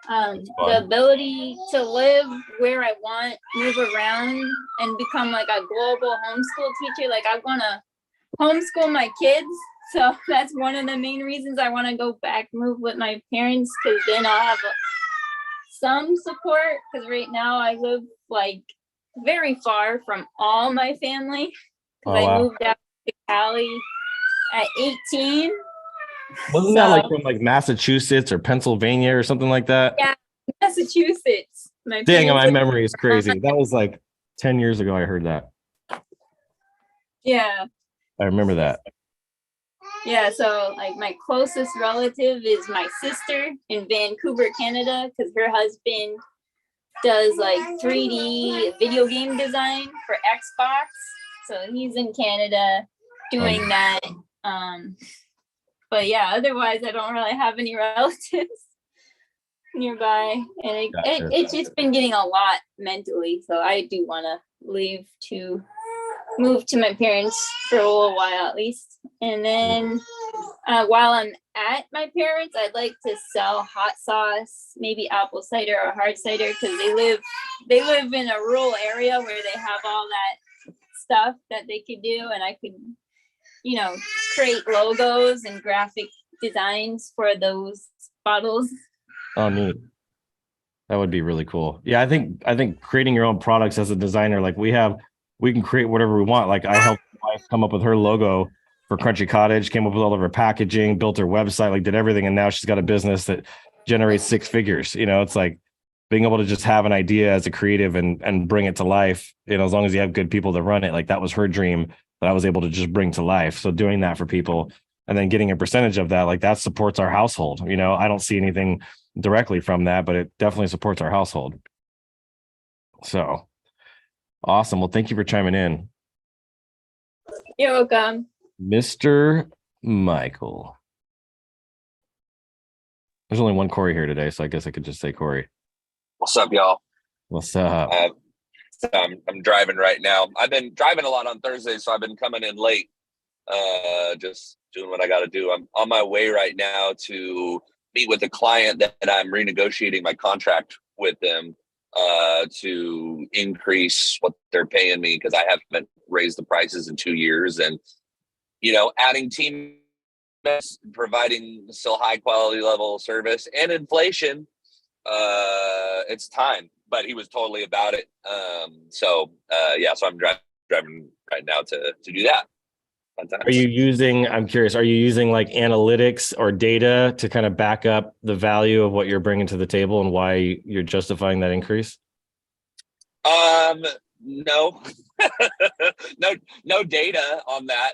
The ability to live where I want, move around, and become like a global homeschool teacher. Like I want to homeschool my kids. So that's one of the main reasons I want to go back, move with my parents, because then I'll have some support. Because right now I live like very far from all my family, because Oh, wow. I moved out to Cali at 18. Wasn't that like from like Massachusetts or Pennsylvania or something like that? Yeah. Massachusetts. My Dang, parents my live- memory is crazy. That was like 10 years ago I heard that. Yeah. I remember that. Yeah, so like my closest relative is my sister in Vancouver, Canada, because her husband does like 3D video game design for Xbox. So he's in Canada doing that. But yeah, otherwise I don't really have any relatives nearby. And Gotcha. it's just been getting a lot mentally. So I do want to leave to move to my parents for a little while at least. And then while I'm at my parents, I'd like to sell hot sauce, maybe apple cider or hard cider, because they live in a rural area where they have all that stuff that they could do, and I could, create logos and graphic designs for those bottles. Oh, neat. That would be really cool. Yeah, I think creating your own products as a designer, like we can create whatever we want. Like I helped my wife come up with her logo for Crunchy Cottage, came up with all of her packaging, built her website, like did everything. And now she's got a business that generates 6 figures. It's like being able to just have an idea as a creative and bring it to life, as long as you have good people that run it. Like that was her dream that I was able to just bring to life. So doing that for people, and then getting a percentage of that, like that supports our household. You know, I don't see anything directly from that, but it definitely supports our household. So awesome. Well, thank you for chiming in, You're welcome. Mr. Michael. There's only one Corey here today, so I guess I could just say Corey. What's up, y'all? What's up? So I'm driving right now. I've been driving a lot on Thursday, so I've been coming in late. Just doing what I got to do. I'm on my way right now to meet with a client that I'm renegotiating my contract with them to increase what they're paying me because I haven't raised the prices in 2 years, and you know, adding team, providing still high quality level service and inflation. It's time. But he was totally about it. So I'm driving right now to do that. Are you using, I'm curious, are you using like analytics or data to kind of back up the value of what you're bringing to the table and why you're justifying that increase? No, no data on that.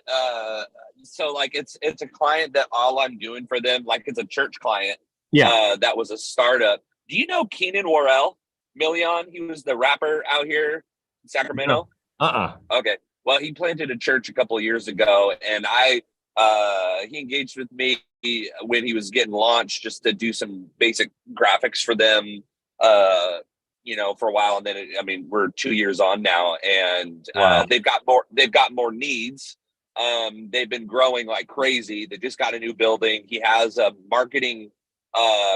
So like it's a client that all I'm doing for them, like it's a church client. Yeah. That was a startup. Do you know Keenan Worrell? Million? He was the rapper out here in Sacramento. Okay. Well, he planted a church a couple of years ago, and he engaged with me when he was getting launched just to do some basic graphics for them, for a while. And then, we're 2 years on now, and Wow. they've got more needs. They've been growing like crazy. They just got a new building. He has a marketing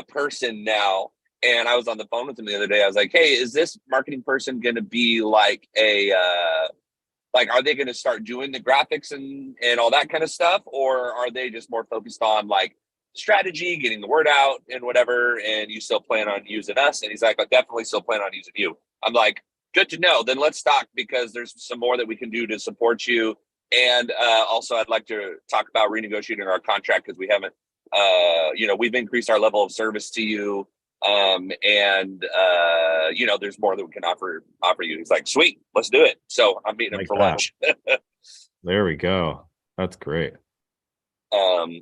person now. And I was on the phone with him the other day. I was like, hey, is this marketing person going to be like are they going to start doing the graphics and all that kind of stuff? Or are they just more focused on like strategy, getting the word out and whatever? And you still plan on using us? And he's like, I definitely still plan on using you. I'm like, good to know. Then let's talk, because there's some more that we can do to support you. And also I'd like to talk about renegotiating our contract, because we haven't, we've increased our level of service to you. There's more that we can offer you. He's like, sweet, let's do it. So I'm meeting him for lunch. There we go. That's great. So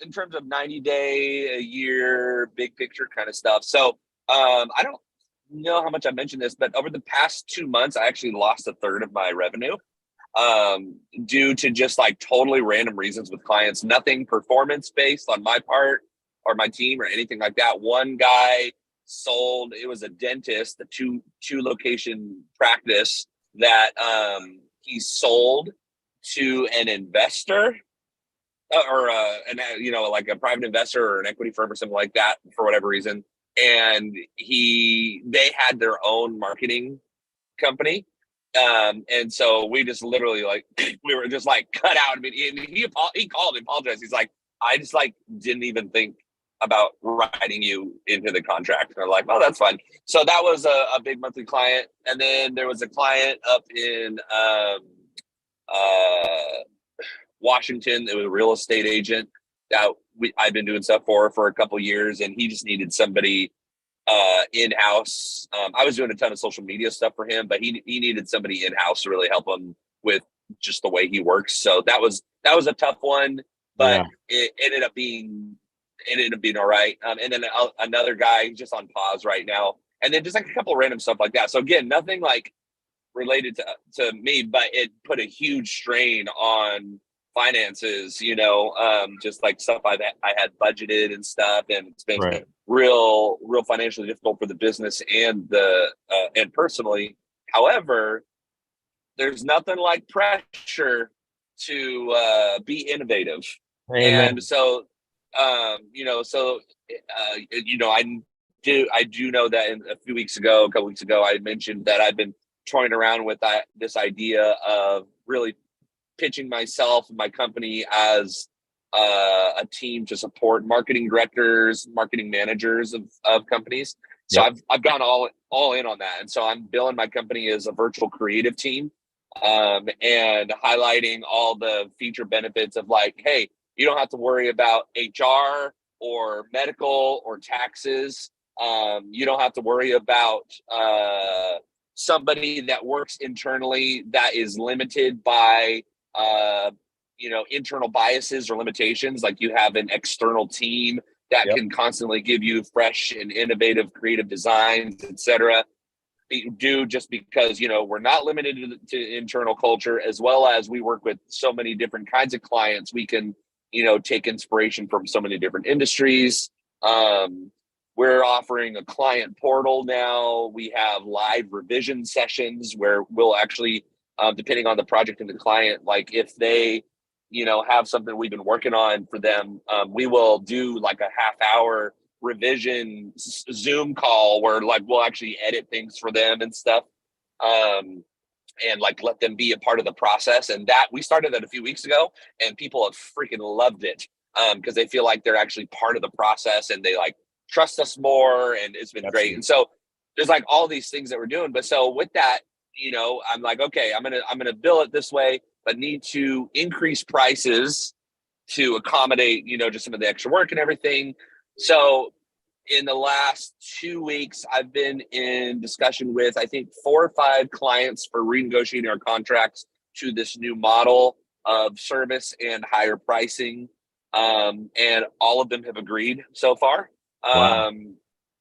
in terms of 90-day, a year, big picture kind of stuff. So I don't know how much I mentioned this, but over the past 2 months, I actually lost a third of my revenue due to just like totally random reasons with clients. Nothing performance based on my part or my team or anything like that. One guy sold, it was a dentist, a two location practice that he sold to an investor like a private investor or an equity firm or something like that for whatever reason. And they had their own marketing company. And so we just literally we were just like cut out. I mean, he called and apologized. He's like, I just didn't even think about writing you into the contract. And I'm like, well, that's fine. So that was a big monthly client. And then there was a client up in Washington. It was a real estate agent that I've been doing stuff for a couple of years, and he just needed somebody in-house. I was doing a ton of social media stuff for him, but he needed somebody in-house to really help him with just the way he works. So that was a tough one, but it ended up being all right. And then another guy just on pause right now, and then just a couple of random stuff like that. So again, nothing related to me, but it put a huge strain on finances, just like stuff I had budgeted and stuff, and it's been real financially difficult for the business and and personally. However, there's nothing like pressure to be innovative. Amen. And so I do know that a couple weeks ago, I mentioned that I've been toying around with this idea of really pitching myself and my company as a team to support marketing directors, marketing managers of companies. So I've gone all in on that. And so I'm billing my company as a virtual creative team, and highlighting all the feature benefits of hey, you don't have to worry about HR or medical or taxes. You don't have to worry about somebody that works internally that is limited by internal biases or limitations. Like you have an external team that Yep. can constantly give you fresh and innovative creative designs, etc. Do just because we're not limited to internal culture, as well as we work with so many different kinds of clients. We can take inspiration from so many different industries. We're offering a client portal now. We have live revision sessions where we'll actually, depending on the project and the client, like if they have something we've been working on for them, we will do like a half-hour revision Zoom call where like we'll actually edit things for them and stuff, and like let them be a part of the process. And that we started that a few weeks ago, and people have freaking loved it, because they feel like they're actually part of the process and they like trust us more, and it's been great. And so there's like all these things that we're doing. But so with that, I'm like, okay, I'm gonna bill it this way, but need to increase prices to accommodate just some of the extra work and everything. So in the last 2 weeks, I've been in discussion with, I think, 4 or 5 clients for renegotiating our contracts to this new model of service and higher pricing. And all of them have agreed so far. Wow.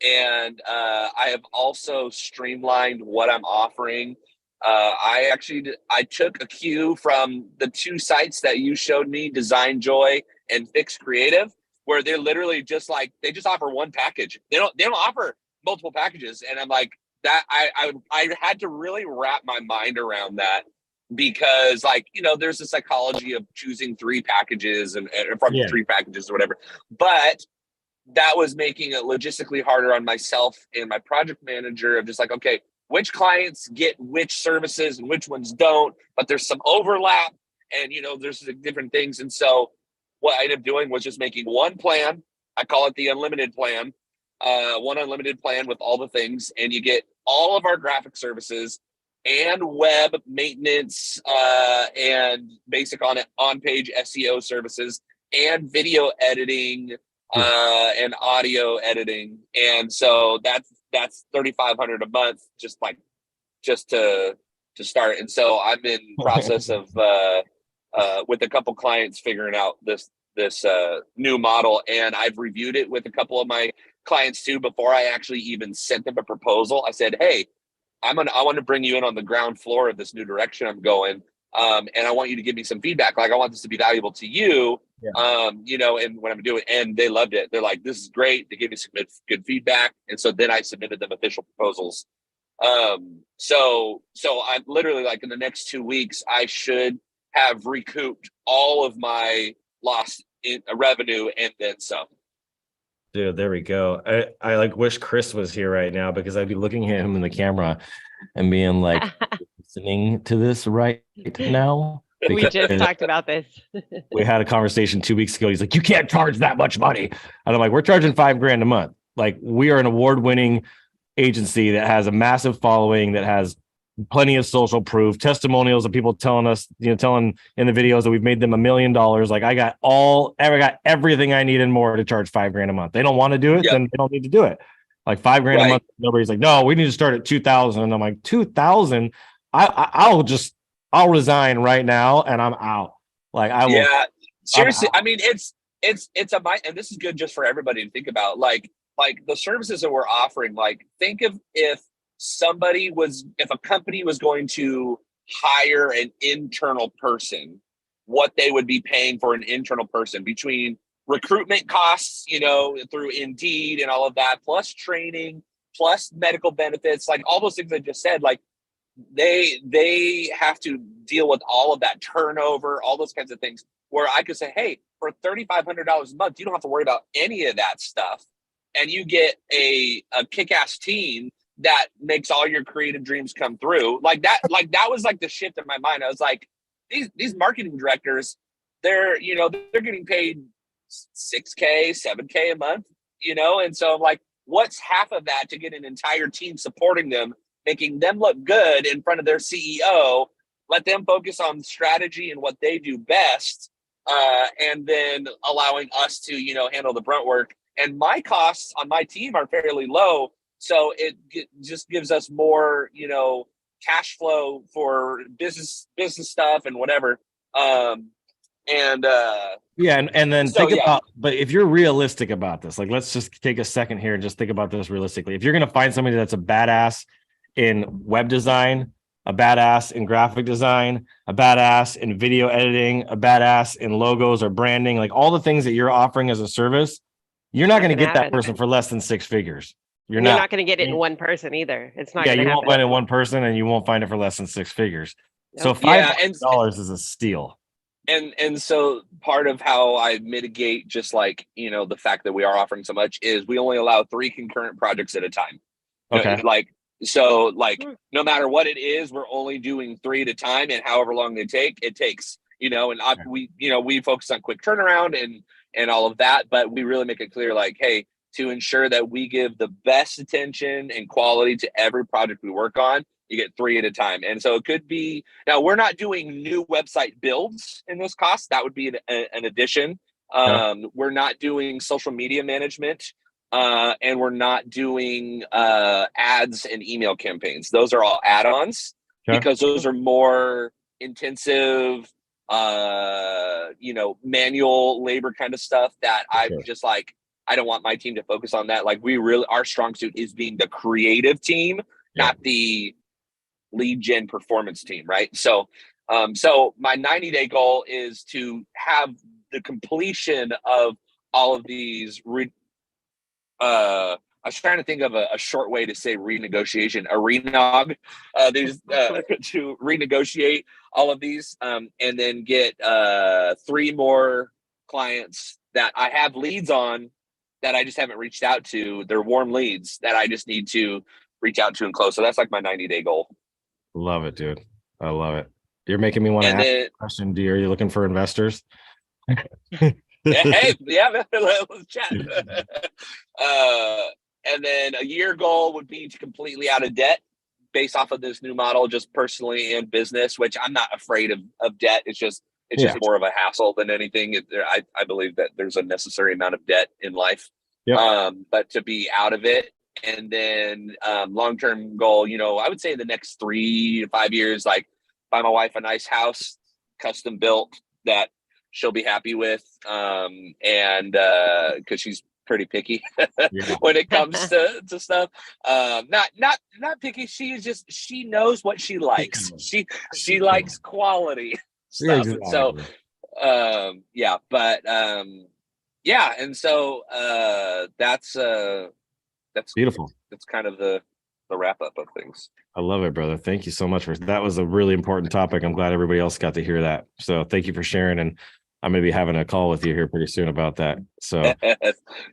And I have also streamlined what I'm offering. I took a cue from the 2 sites that you showed me, Design Joy and Fix Creative, where they're literally just like, they just offer one package. They don't offer multiple packages. And I'm like, that I had to really wrap my mind around that, because like, there's a psychology of choosing 3 packages and from 3 packages or whatever. But that was making it logistically harder on myself and my project manager of just like, okay, which clients get which services and which ones don't, but there's some overlap, and there's different things. And so what I ended up doing was just making one plan. I call it the unlimited plan, one unlimited plan with all the things, and you get all of our graphic services and web maintenance, and basic on-page SEO services and video editing, and audio editing. And so that's $3,500 a month, just to start. And so I'm in process of with a couple clients figuring out this new model, and I've reviewed it with a couple of my clients too before I actually even sent them a proposal. I said, hey, I want to bring you in on the ground floor of this new direction I'm going. And I want you to give me some feedback. Like, I want this to be valuable to you, and what I'm doing. And they loved it. They're like, this is great. They gave me some good feedback. And so then I submitted them official proposals. So I'm literally like, in the next 2 weeks, I should have recouped all of my lost in revenue and then some. Dude, there we go. I like wish Chris was here right now, because I'd be looking at him in the camera and being like, listening to this right now. We just talked about this. We had a conversation 2 weeks ago. He's like, you can't charge that much money. And I'm like, we're charging $5,000 a month. Like, we are an award-winning agency that has a massive following, that has plenty of social proof, testimonials of people telling us, telling in the videos that we've made them $1 million. Like, I got everything I need and more to charge $5,000 a month. They don't want to do it, then they don't need to do it. Like $5,000 a month. Nobody's like, no, we need to start at 2,000. And I'm like, 2,000? I'll resign right now and I'm out. Like, I will. Yeah, seriously. I mean, it's a mind, and this is good just for everybody to think about. Like the services that we're offering. Like, think of if a company was going to hire an internal person, what they would be paying for an internal person, between recruitment costs, through Indeed and all of that, plus training, plus medical benefits, like all those things I just said. Like, they have to deal with all of that turnover, all those kinds of things, where I could say, hey, for $3,500 a month, you don't have to worry about any of that stuff. And you get a kick-ass team that makes all your creative dreams come through. Like that was like the shift in my mind. I was like, these marketing directors, they're getting paid $6K, $7K a month, and so I'm like, what's half of that to get an entire team supporting them, making them look good in front of their CEO, let them focus on strategy and what they do best, and then allowing us to, handle the brunt work. And my costs on my team are fairly low, so it just gives us more, cash flow for business stuff and whatever. And Yeah, and then So, think yeah. about, but if you're realistic about this, like let's just take a second here and just think about this realistically. If you're gonna find somebody that's a badass in web design, a badass in graphic design, a badass in video editing, a badass in logos or branding, like all the things that you're offering as a service, you're not Not gonna gonna get that happen. person for less than 6 figures. You're You're not. not going to get it in one person either. It's not Yeah, going to you won't happen. find it in one person, and you won't find it for less than 6 figures. So Nope. Yeah, $500 is a steal. and so part of how I mitigate just like, you know, the fact that we are offering so much is we only allow 3 concurrent projects at a time. Okay. Like, so like no matter what it is, we're only doing 3 at a time, and however long they take, it takes, you know, and we focus on quick turnaround and all of that, but we really make it clear like, hey, to ensure that we give the best attention and quality to every project we work on, you get 3 at a time. And so it could be, now we're not doing new website builds in this cost. That would be an addition. We're not doing social media management, and we're not doing ads and email campaigns. Those are all add-ons because those are more intensive, you know, manual labor kind of stuff that I'm just like, I don't want my team to focus on that. Like our strong suit is being the creative team, not the lead gen performance team, right? So so my 90-day goal is to have the completion of all of these I was trying to think of a short way to say renegotiation, a renog, to renegotiate all of these, and then get 3 more clients that I have leads on that I just haven't reached out to. They're warm leads that I just need to reach out to and close. So that's like my 90-day goal. Love it, dude. I love it. You're making me want to ask a question. Are you looking for investors? Hey, yeah, let's chat. And then a year goal would be to completely out of debt based off of this new model, just personally and business, which I'm not afraid of debt. It's just more of a hassle than anything. I believe that there's a necessary amount of debt in life. But to be out of it. And then long-term goal, you know, I would say in the next 3 to 5 years, like buy my wife a nice house, custom built, that she'll be happy with, and because she's pretty picky when it comes to stuff. Not picky. She knows what she likes. She likes quality stuff. Exactly. And so yeah, and so that's beautiful. That's kind of the wrap up of things. I love it, brother. Thank you so much that was a really important topic. I'm glad everybody else got to hear that. So thank you for sharing. And I'm going to be having a call with you here pretty soon about that. So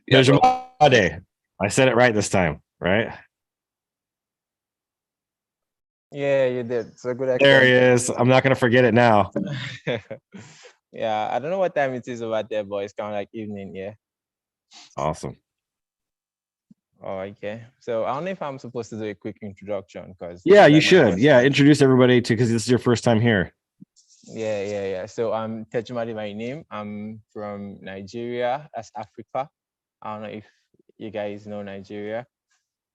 here's your day. I said it right this time, right? Yeah, you did. It's a good. There he is. I'm not going to forget it now. Yeah, I don't know what time it is over there, but it's kind of like evening. Yeah. Awesome. Oh, okay. So I don't know if I'm supposed to do a quick introduction because you should. Yeah, introduce everybody because this is your first time here. Yeah. So I'm Tejumade, my name. I'm from Nigeria. That's Africa. I don't know if you guys know Nigeria.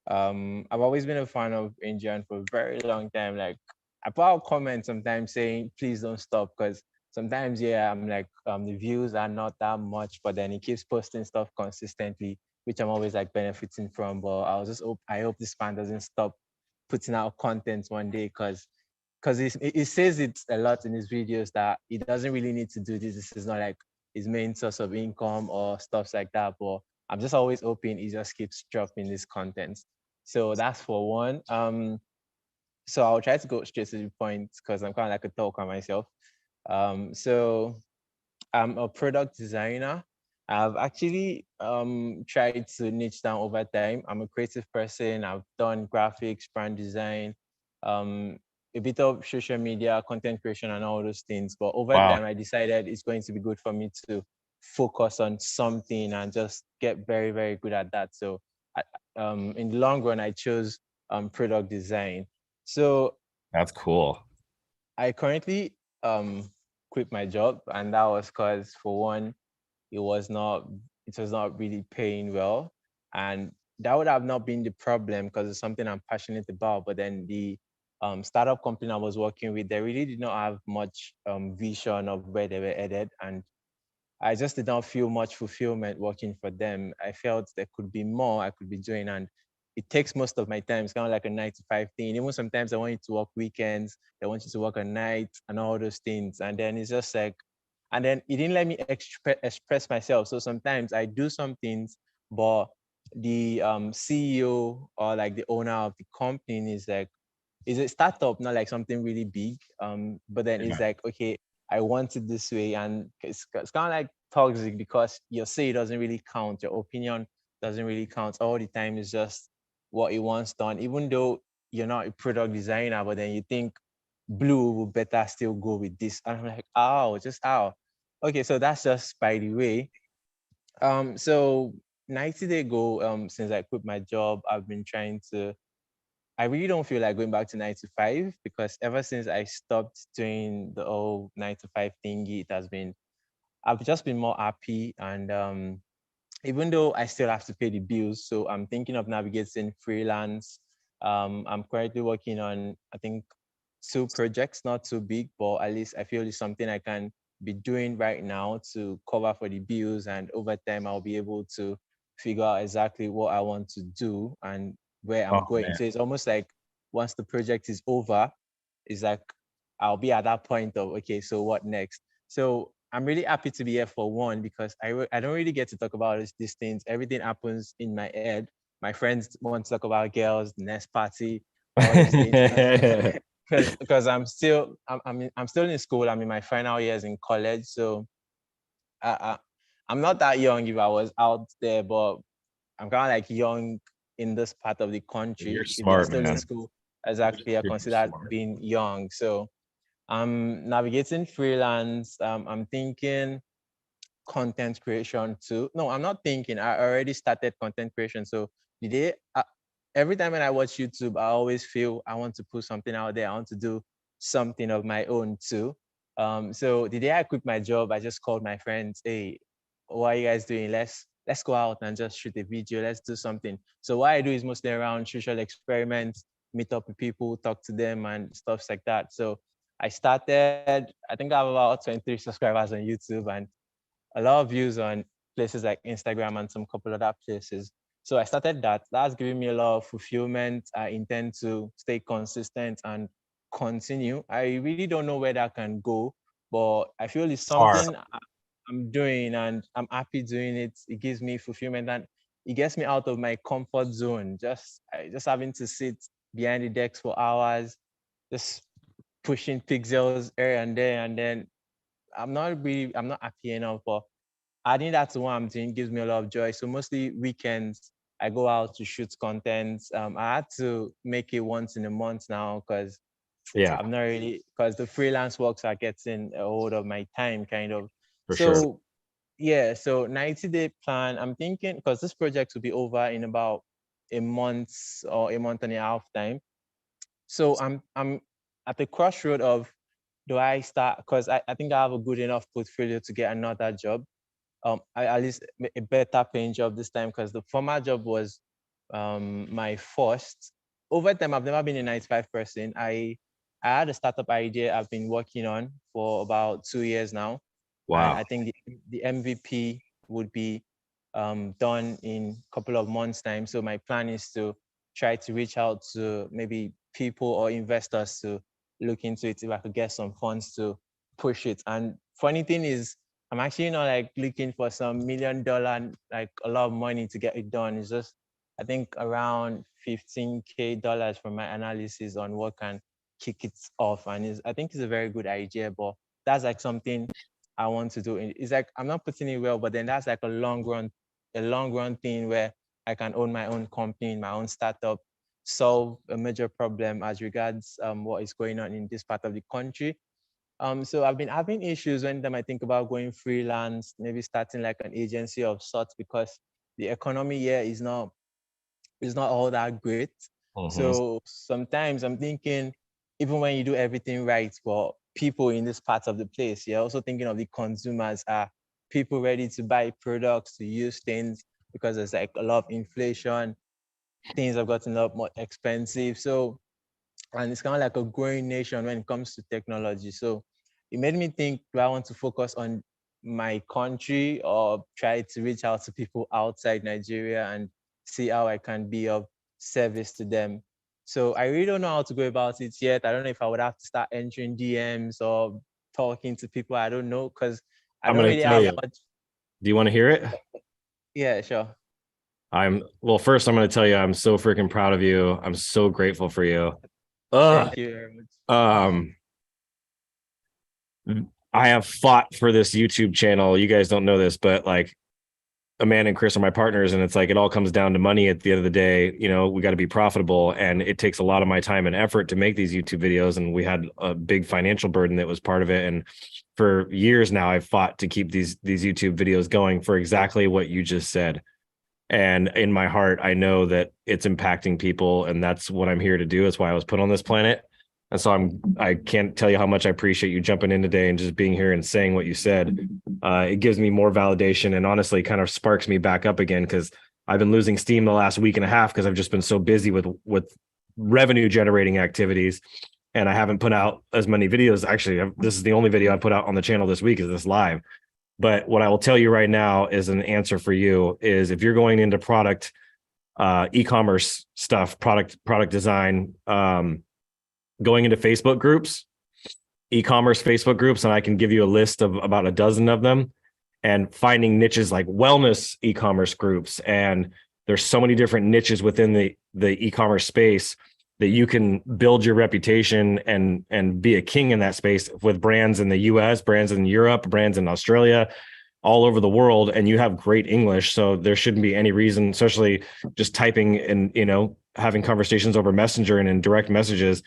I've always been a fan of Indian for a very long time. Like I put out comments sometimes saying, please don't stop, because sometimes, I'm like, the views are not that much, but then he keeps posting stuff consistently, which I'm always like benefiting from. But I hope this man doesn't stop putting out content one day, because he says it a lot in his videos that he doesn't really need to do this. This is not like his main source of income or stuff like that. But I'm just always hoping he just keeps dropping this content. So that's for one. So I'll try to go straight to the point because I'm kind of like a talker myself. So I'm a product designer. I've actually tried to niche down over time. I'm a creative person. I've done graphics, brand design, a bit of social media, content creation, and all those things. But over time, I decided it's going to be good for me to focus on something and just get very, very good at that. So in the long run, I chose product design. So that's cool. I currently quit my job, and that was because, for one, it was not really paying well, and that would have not been the problem because it's something I'm passionate about. But then the startup company I was working with, they really did not have much vision of where they were headed, and I just did not feel much fulfillment working for them. I felt there could be more I could be doing, and it takes most of my time. It's kind of like a 9 to 5 thing. Even sometimes I want you to work weekends, I want you to work at night, and all those things. And then it's just like, and then it didn't let me express myself. So sometimes I do some things, but the CEO or like the owner of the company is like, is a startup, not like something really big. But then it's Yeah. like, okay, I want it this way. And it's kind of like toxic because your say doesn't really count. Your opinion doesn't really count. All the time is just what it wants done. Even though you're not a product designer, but then you think blue will better still go with this. And I'm like, oh, just how? Okay, so that's just by the way. So 90 day ago, since I quit my job, I've been trying to, I really don't feel like going back to 9 to 5 because ever since I stopped doing the old 9 to 5 thingy, it has been, I've just been more happy. And even though I still have to pay the bills, so I'm thinking of navigating freelance. I'm currently working on, I think, 2 projects, not too big, but at least I feel it's something I can be doing right now to cover for the bills. And over time, I'll be able to figure out exactly what I want to do and where I'm Oh, going. man. So it's almost like once the project is over, it's like I'll be at that point of, okay, so what next? So I'm really happy to be here for one because I don't really get to talk about these things. Everything happens in my head. My friends want to talk about girls, the next party, all these things. Because I'm still in school. I'm in my final years in college, so I, I'm not that young if I was out there, but I'm kind of like young in this part of the country. You're If you're smart, still in man. school, exactly, I You're consider smart. being young. So I'm navigating freelance. I'm thinking content creation too. No, I'm not thinking. I already started content creation. So the day, every time when I watch YouTube, I always feel I want to put something out there. I want to do something of my own too. So the day I quit my job, I just called my friends. Hey, what are you guys doing? Let's go out and just shoot a video. Let's do something. So what I do is mostly around social experiments, meet up with people, talk to them, and stuff like that. So I started. I think I have about 23 subscribers on YouTube and a lot of views on places like Instagram and some couple other places. So I started that. That's giving me a lot of fulfillment. I intend to stay consistent and continue. I really don't know where that can go, but I feel it's Smart. something I'm doing and I'm happy doing it. It gives me fulfillment and it gets me out of my comfort zone. Just having to sit behind the desk for hours, just pushing pixels here and there, and then I'm not happy enough, but adding that to what I'm doing gives me a lot of joy. So mostly weekends, I go out to shoot content. I had to make it once in a month now because Yeah, I'm not really, because the freelance works are getting a hold of my time kind of. for sure. So yeah, so 90-day plan, I'm thinking, because this project will be over in about a month or a month and a half time. So I'm at the crossroad of, do I start, because I think I have a good enough portfolio to get another job, at least a better paying job this time, because the former job was my first. Over time, I've never been a 95 person. I had a startup idea I've been working on for about 2 years now. And Wow. I think the MVP would be done in a couple of months' time. So my plan is to try to reach out to maybe people or investors to look into it if I could get some funds to push it. And funny thing is, I'm actually not like looking for some $1 million, like a lot of money to get it done. It's just, I think around $15K from my analysis on what can kick it off. And I think it's a very good idea, but that's like something I want to do. It's like, I'm not putting it well, but then that's like a long run thing where I can own my own company, my own startup, solve a major problem as regards what is going on in this part of the country. So I've been having issues when I think about going freelance, maybe starting like an agency of sorts, because the economy here is not all that great. Mhm. So sometimes I'm thinking, even when you do everything right for people in this part of the place, you're also thinking of the consumers. Are people ready to buy products, to use things, because there's like a lot of inflation, things have gotten a lot more expensive. So and it's kind of like a growing nation when it comes to technology. So it made me think, do I want to focus on my country or try to reach out to people outside Nigeria and see how I can be of service to them? So I really don't know how to go about it yet. I don't know if I would have to start entering DMs or talking to people. I don't know, because I I'm don't going to really tell have you. much. Do you want to hear it? Yeah, sure. Well, first I'm going to tell you, I'm so freaking proud of you. I'm so grateful for you. Thank you very much. Um, I have fought for this YouTube channel. You guys don't know this, but like Amanda and Chris are my partners, and it's like it all comes down to money at the end of the day. You know, we got to be profitable, and it takes a lot of my time and effort to make these YouTube videos. And we had a big financial burden that was part of it. And for years now, I've fought to keep these YouTube videos going for exactly what you just said. And in my heart, I know that it's impacting people, and that's what I'm here to do. That's why I was put on this planet. And so I can't tell you how much I appreciate you jumping in today and just being here and saying what you said. It gives me more validation, and honestly kind of sparks me back up again, because I've been losing steam the last week and a half because I've just been so busy with revenue generating activities. And I haven't put out as many videos. Actually, this is the only video I put out on the channel this week, is this live. But what I will tell you right now is an answer for you is, if you're going into product, e-commerce stuff, product design, going into Facebook groups, e-commerce Facebook groups, and I can give you a list of about a dozen of them, and finding niches like wellness e-commerce groups. And there's so many different niches within the e-commerce space that you can build your reputation and be a king in that space with brands in the US, brands in Europe, brands in Australia, all over the world. And you have great English. So there shouldn't be any reason, especially just typing and, you know, having conversations over Messenger and in direct messages.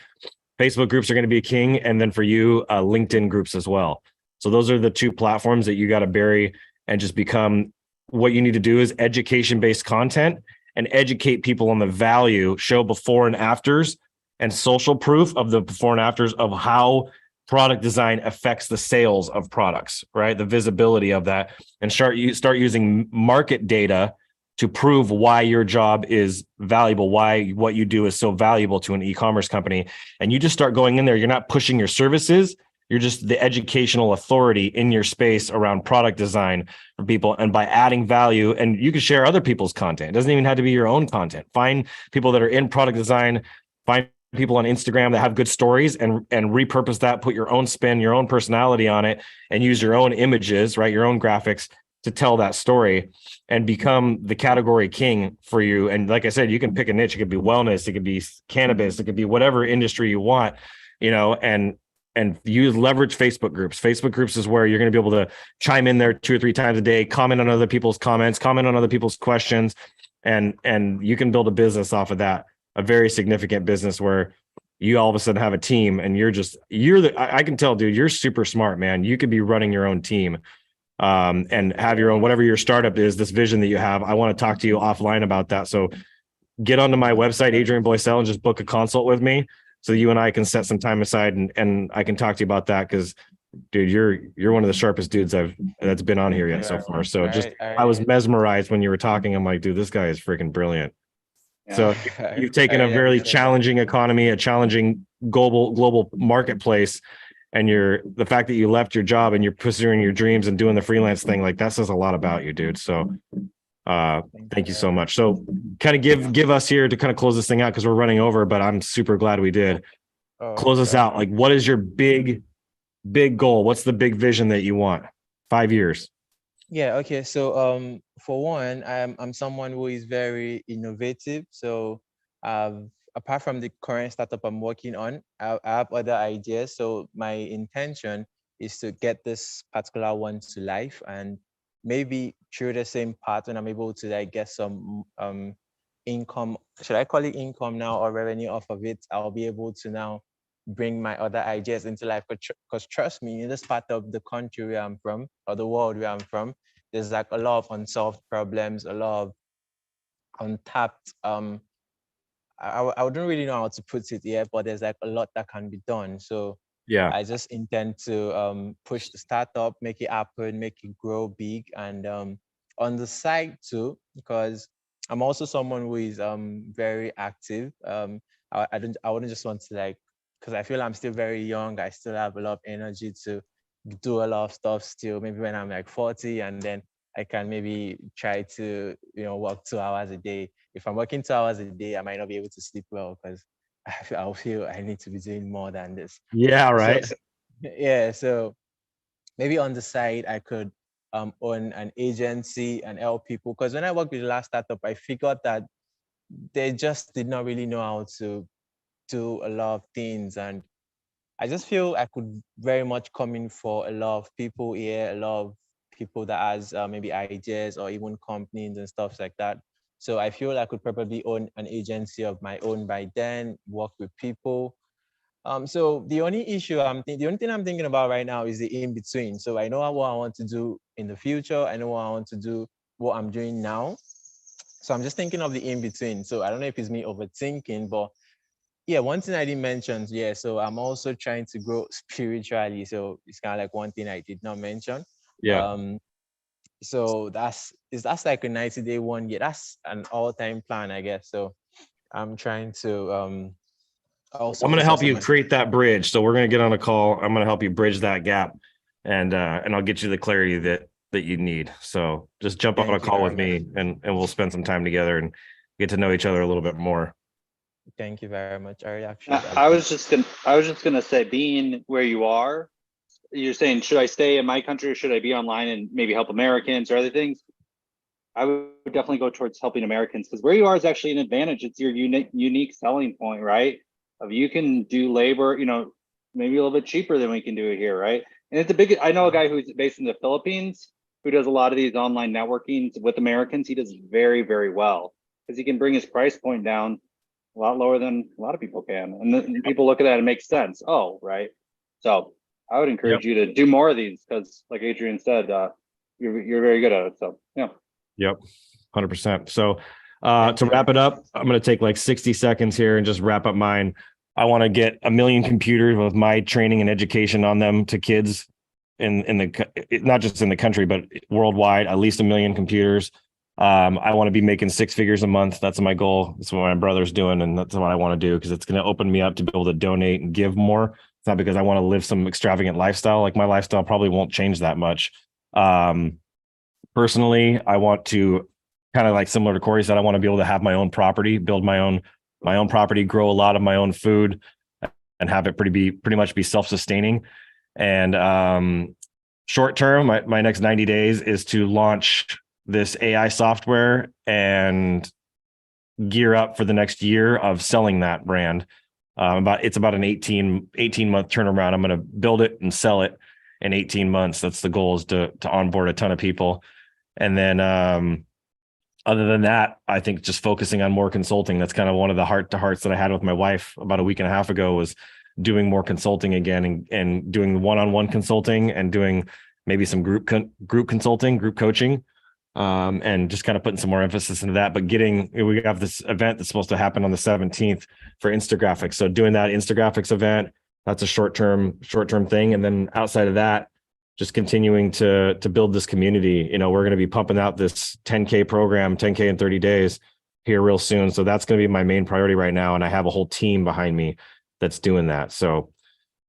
Facebook groups are going to be a king. And then for you, LinkedIn groups as well. So those are the two platforms that you got to bury and just become. What you need to do is education-based content and educate people on the value, show before and afters and social proof of the before and afters of how product design affects the sales of products, right? The visibility of that, and start using market data to prove why your job is valuable, why what you do is so valuable to an e-commerce company. And you just start going in there. You're not pushing your services. You're just the educational authority in your space around product design for people. And by adding value, and you can share other people's content. It doesn't even have to be your own content. Find people that are in product design, find people on Instagram that have good stories, and repurpose that, put your own spin, your own personality on it, and use your own images, right? Your own graphics to tell that story, and become the category king for you. And like I said, you can pick a niche. It could be wellness, it could be cannabis, it could be whatever industry you want, you know, and you leverage Facebook groups. Facebook groups is where you're going to be able to chime in there 2 or 3 times a day, comment on other people's comments, comment on other people's questions, and you can build a business off of that, a very significant business where you all of a sudden have a team, and I can tell, dude, you're super smart, man. You could be running your own team, and have your own, whatever your startup is, this vision that you have. I want to talk to you offline about that. So get onto my website, Adrian Boycell, and just book a consult with me, so you and I can set some time aside and I can talk to you about that. Cause dude, you're one of the sharpest dudes that's been on here yet so far. So I was mesmerized when you were talking. I'm like, dude, this guy is freaking brilliant. So you've taken a very challenging economy, a challenging global marketplace, and the fact that you left your job and you're pursuing your dreams and doing the freelance thing, like that says a lot about you, dude. So thank you so much. So kind of give us here to kind of close this thing out, because we're running over, but I'm super glad we did. Close us out. Like, what is your big goal? What's the big vision that you want? 5 years. Yeah, okay. So for one, I'm someone who is very innovative. So apart from the current startup I'm working on, I have other ideas. So my intention is to get this particular one to life, and maybe through the same path, when I'm able to like get some income, should I call it income now, or revenue off of it, I'll be able to now bring my other ideas into life. Because trust me, in this part of the country where I'm from, or the world where I'm from, there's like a lot of unsolved problems, a lot of untapped I wouldn't really know how to put it yet, but there's like a lot that can be done. So yeah, I just intend to push the startup, make it happen, make it grow big. And on the side too, because I'm also someone who is very active. I wouldn't just want to like, because I feel I'm still very young. I still have a lot of energy to do a lot of stuff still. Maybe when I'm like 40, and then I can maybe try to, work 2 hours a day. If I'm working 2 hours a day, I might not be able to sleep well because I'll feel I need to be doing more than this. Yeah, right. Yeah, so maybe on the side I could own an agency and help people. Because when I worked with the last startup, I figured that they just did not really know how to do a lot of things, and I just feel I could very much come in for a lot of people here, a lot of people that has maybe ideas or even companies and stuff like that. So I feel I could probably own an agency of my own by then, work with people. So the only the only thing I'm thinking about right now is the in between. So I know what I want to do in the future. I know what I want to do, what I'm doing now. So I'm just thinking of the in between. So I don't know if it's me overthinking, but yeah, one thing I didn't mention, yeah, so I'm also trying to grow spiritually. So it's kind of like one thing I did not mention. Yeah. So that's like a 90-day one. Yeah, that's an all-time plan, I guess. So I'm trying to also I'm going to help focus on you my- create that bridge. So we're going to get on a call. I'm going to help you bridge that gap, and I'll get you the clarity that you need. So just jump on a Thank you call very with me, and we'll spend some time together and get to know each other a little bit more. Thank you very much. I really appreciate I that. was just gonna say, being where you are, you're saying, should I stay in my country or should I be online and maybe help Americans or other things? I would definitely go towards helping Americans, because where you are is actually an advantage. It's your unique selling point, right? Of you can do labor, maybe a little bit cheaper than we can do it here, right? And it's I know a guy who's based in the Philippines who does a lot of these online networking with Americans. He does very, very well because he can bring his price point down a lot lower than a lot of people can. And then people look at that and it makes sense. Oh, right. So I would encourage you to do more of these because, like Adrian said, you're very good at it. So yeah. Yep, 100%. So to wrap it up, I'm going to take like 60 seconds here and just wrap up mine. I want to get 1 million computers with my training and education on them to kids in the, not just in the country, but worldwide, at least 1 million computers. I want to be making 6 figures a month. That's my goal. That's what my brother's doing. And that's what I want to do, because it's going to open me up to be able to donate and give more. It's not because I want to live some extravagant lifestyle. Like, my lifestyle probably won't change that much. Personally, I want to, kind of like similar to Corey said, I want to be able to have my own property, build my own property, grow a lot of my own food, and have it pretty much be self-sustaining. And short term, my next 90 days is to launch this AI software and gear up for the next year of selling that brand. It's about an 18 month turnaround. I'm going to build it and sell it in 18 months. That's the goal, is to onboard a ton of people. And then other than that, I think just focusing on more consulting. That's kind of one of the heart to hearts that I had with my wife about a week and a half ago, was doing more consulting again, and doing one-on-one consulting, and doing maybe some group consulting, group coaching. And just kind of putting some more emphasis into that. But we have this event that's supposed to happen on the 17th for Instagraphics. So doing that Instagraphics event, that's a short-term thing. And then outside of that, just continuing to build this community. We're going to be pumping out this 10K program, 10K in 30 days here real soon. So that's going to be my main priority right now. And I have a whole team behind me that's doing that. So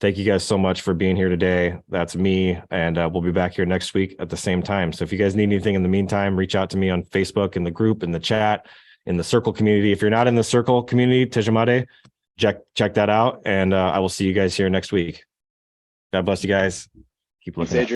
thank you guys so much for being here today. That's me. And we'll be back here next week at the same time. So if you guys need anything in the meantime, reach out to me on Facebook, in the group, in the chat, in the Circle community. If you're not in the Circle community, Tejamade, check that out. And I will see you guys here next week. God bless you guys. Keep looking.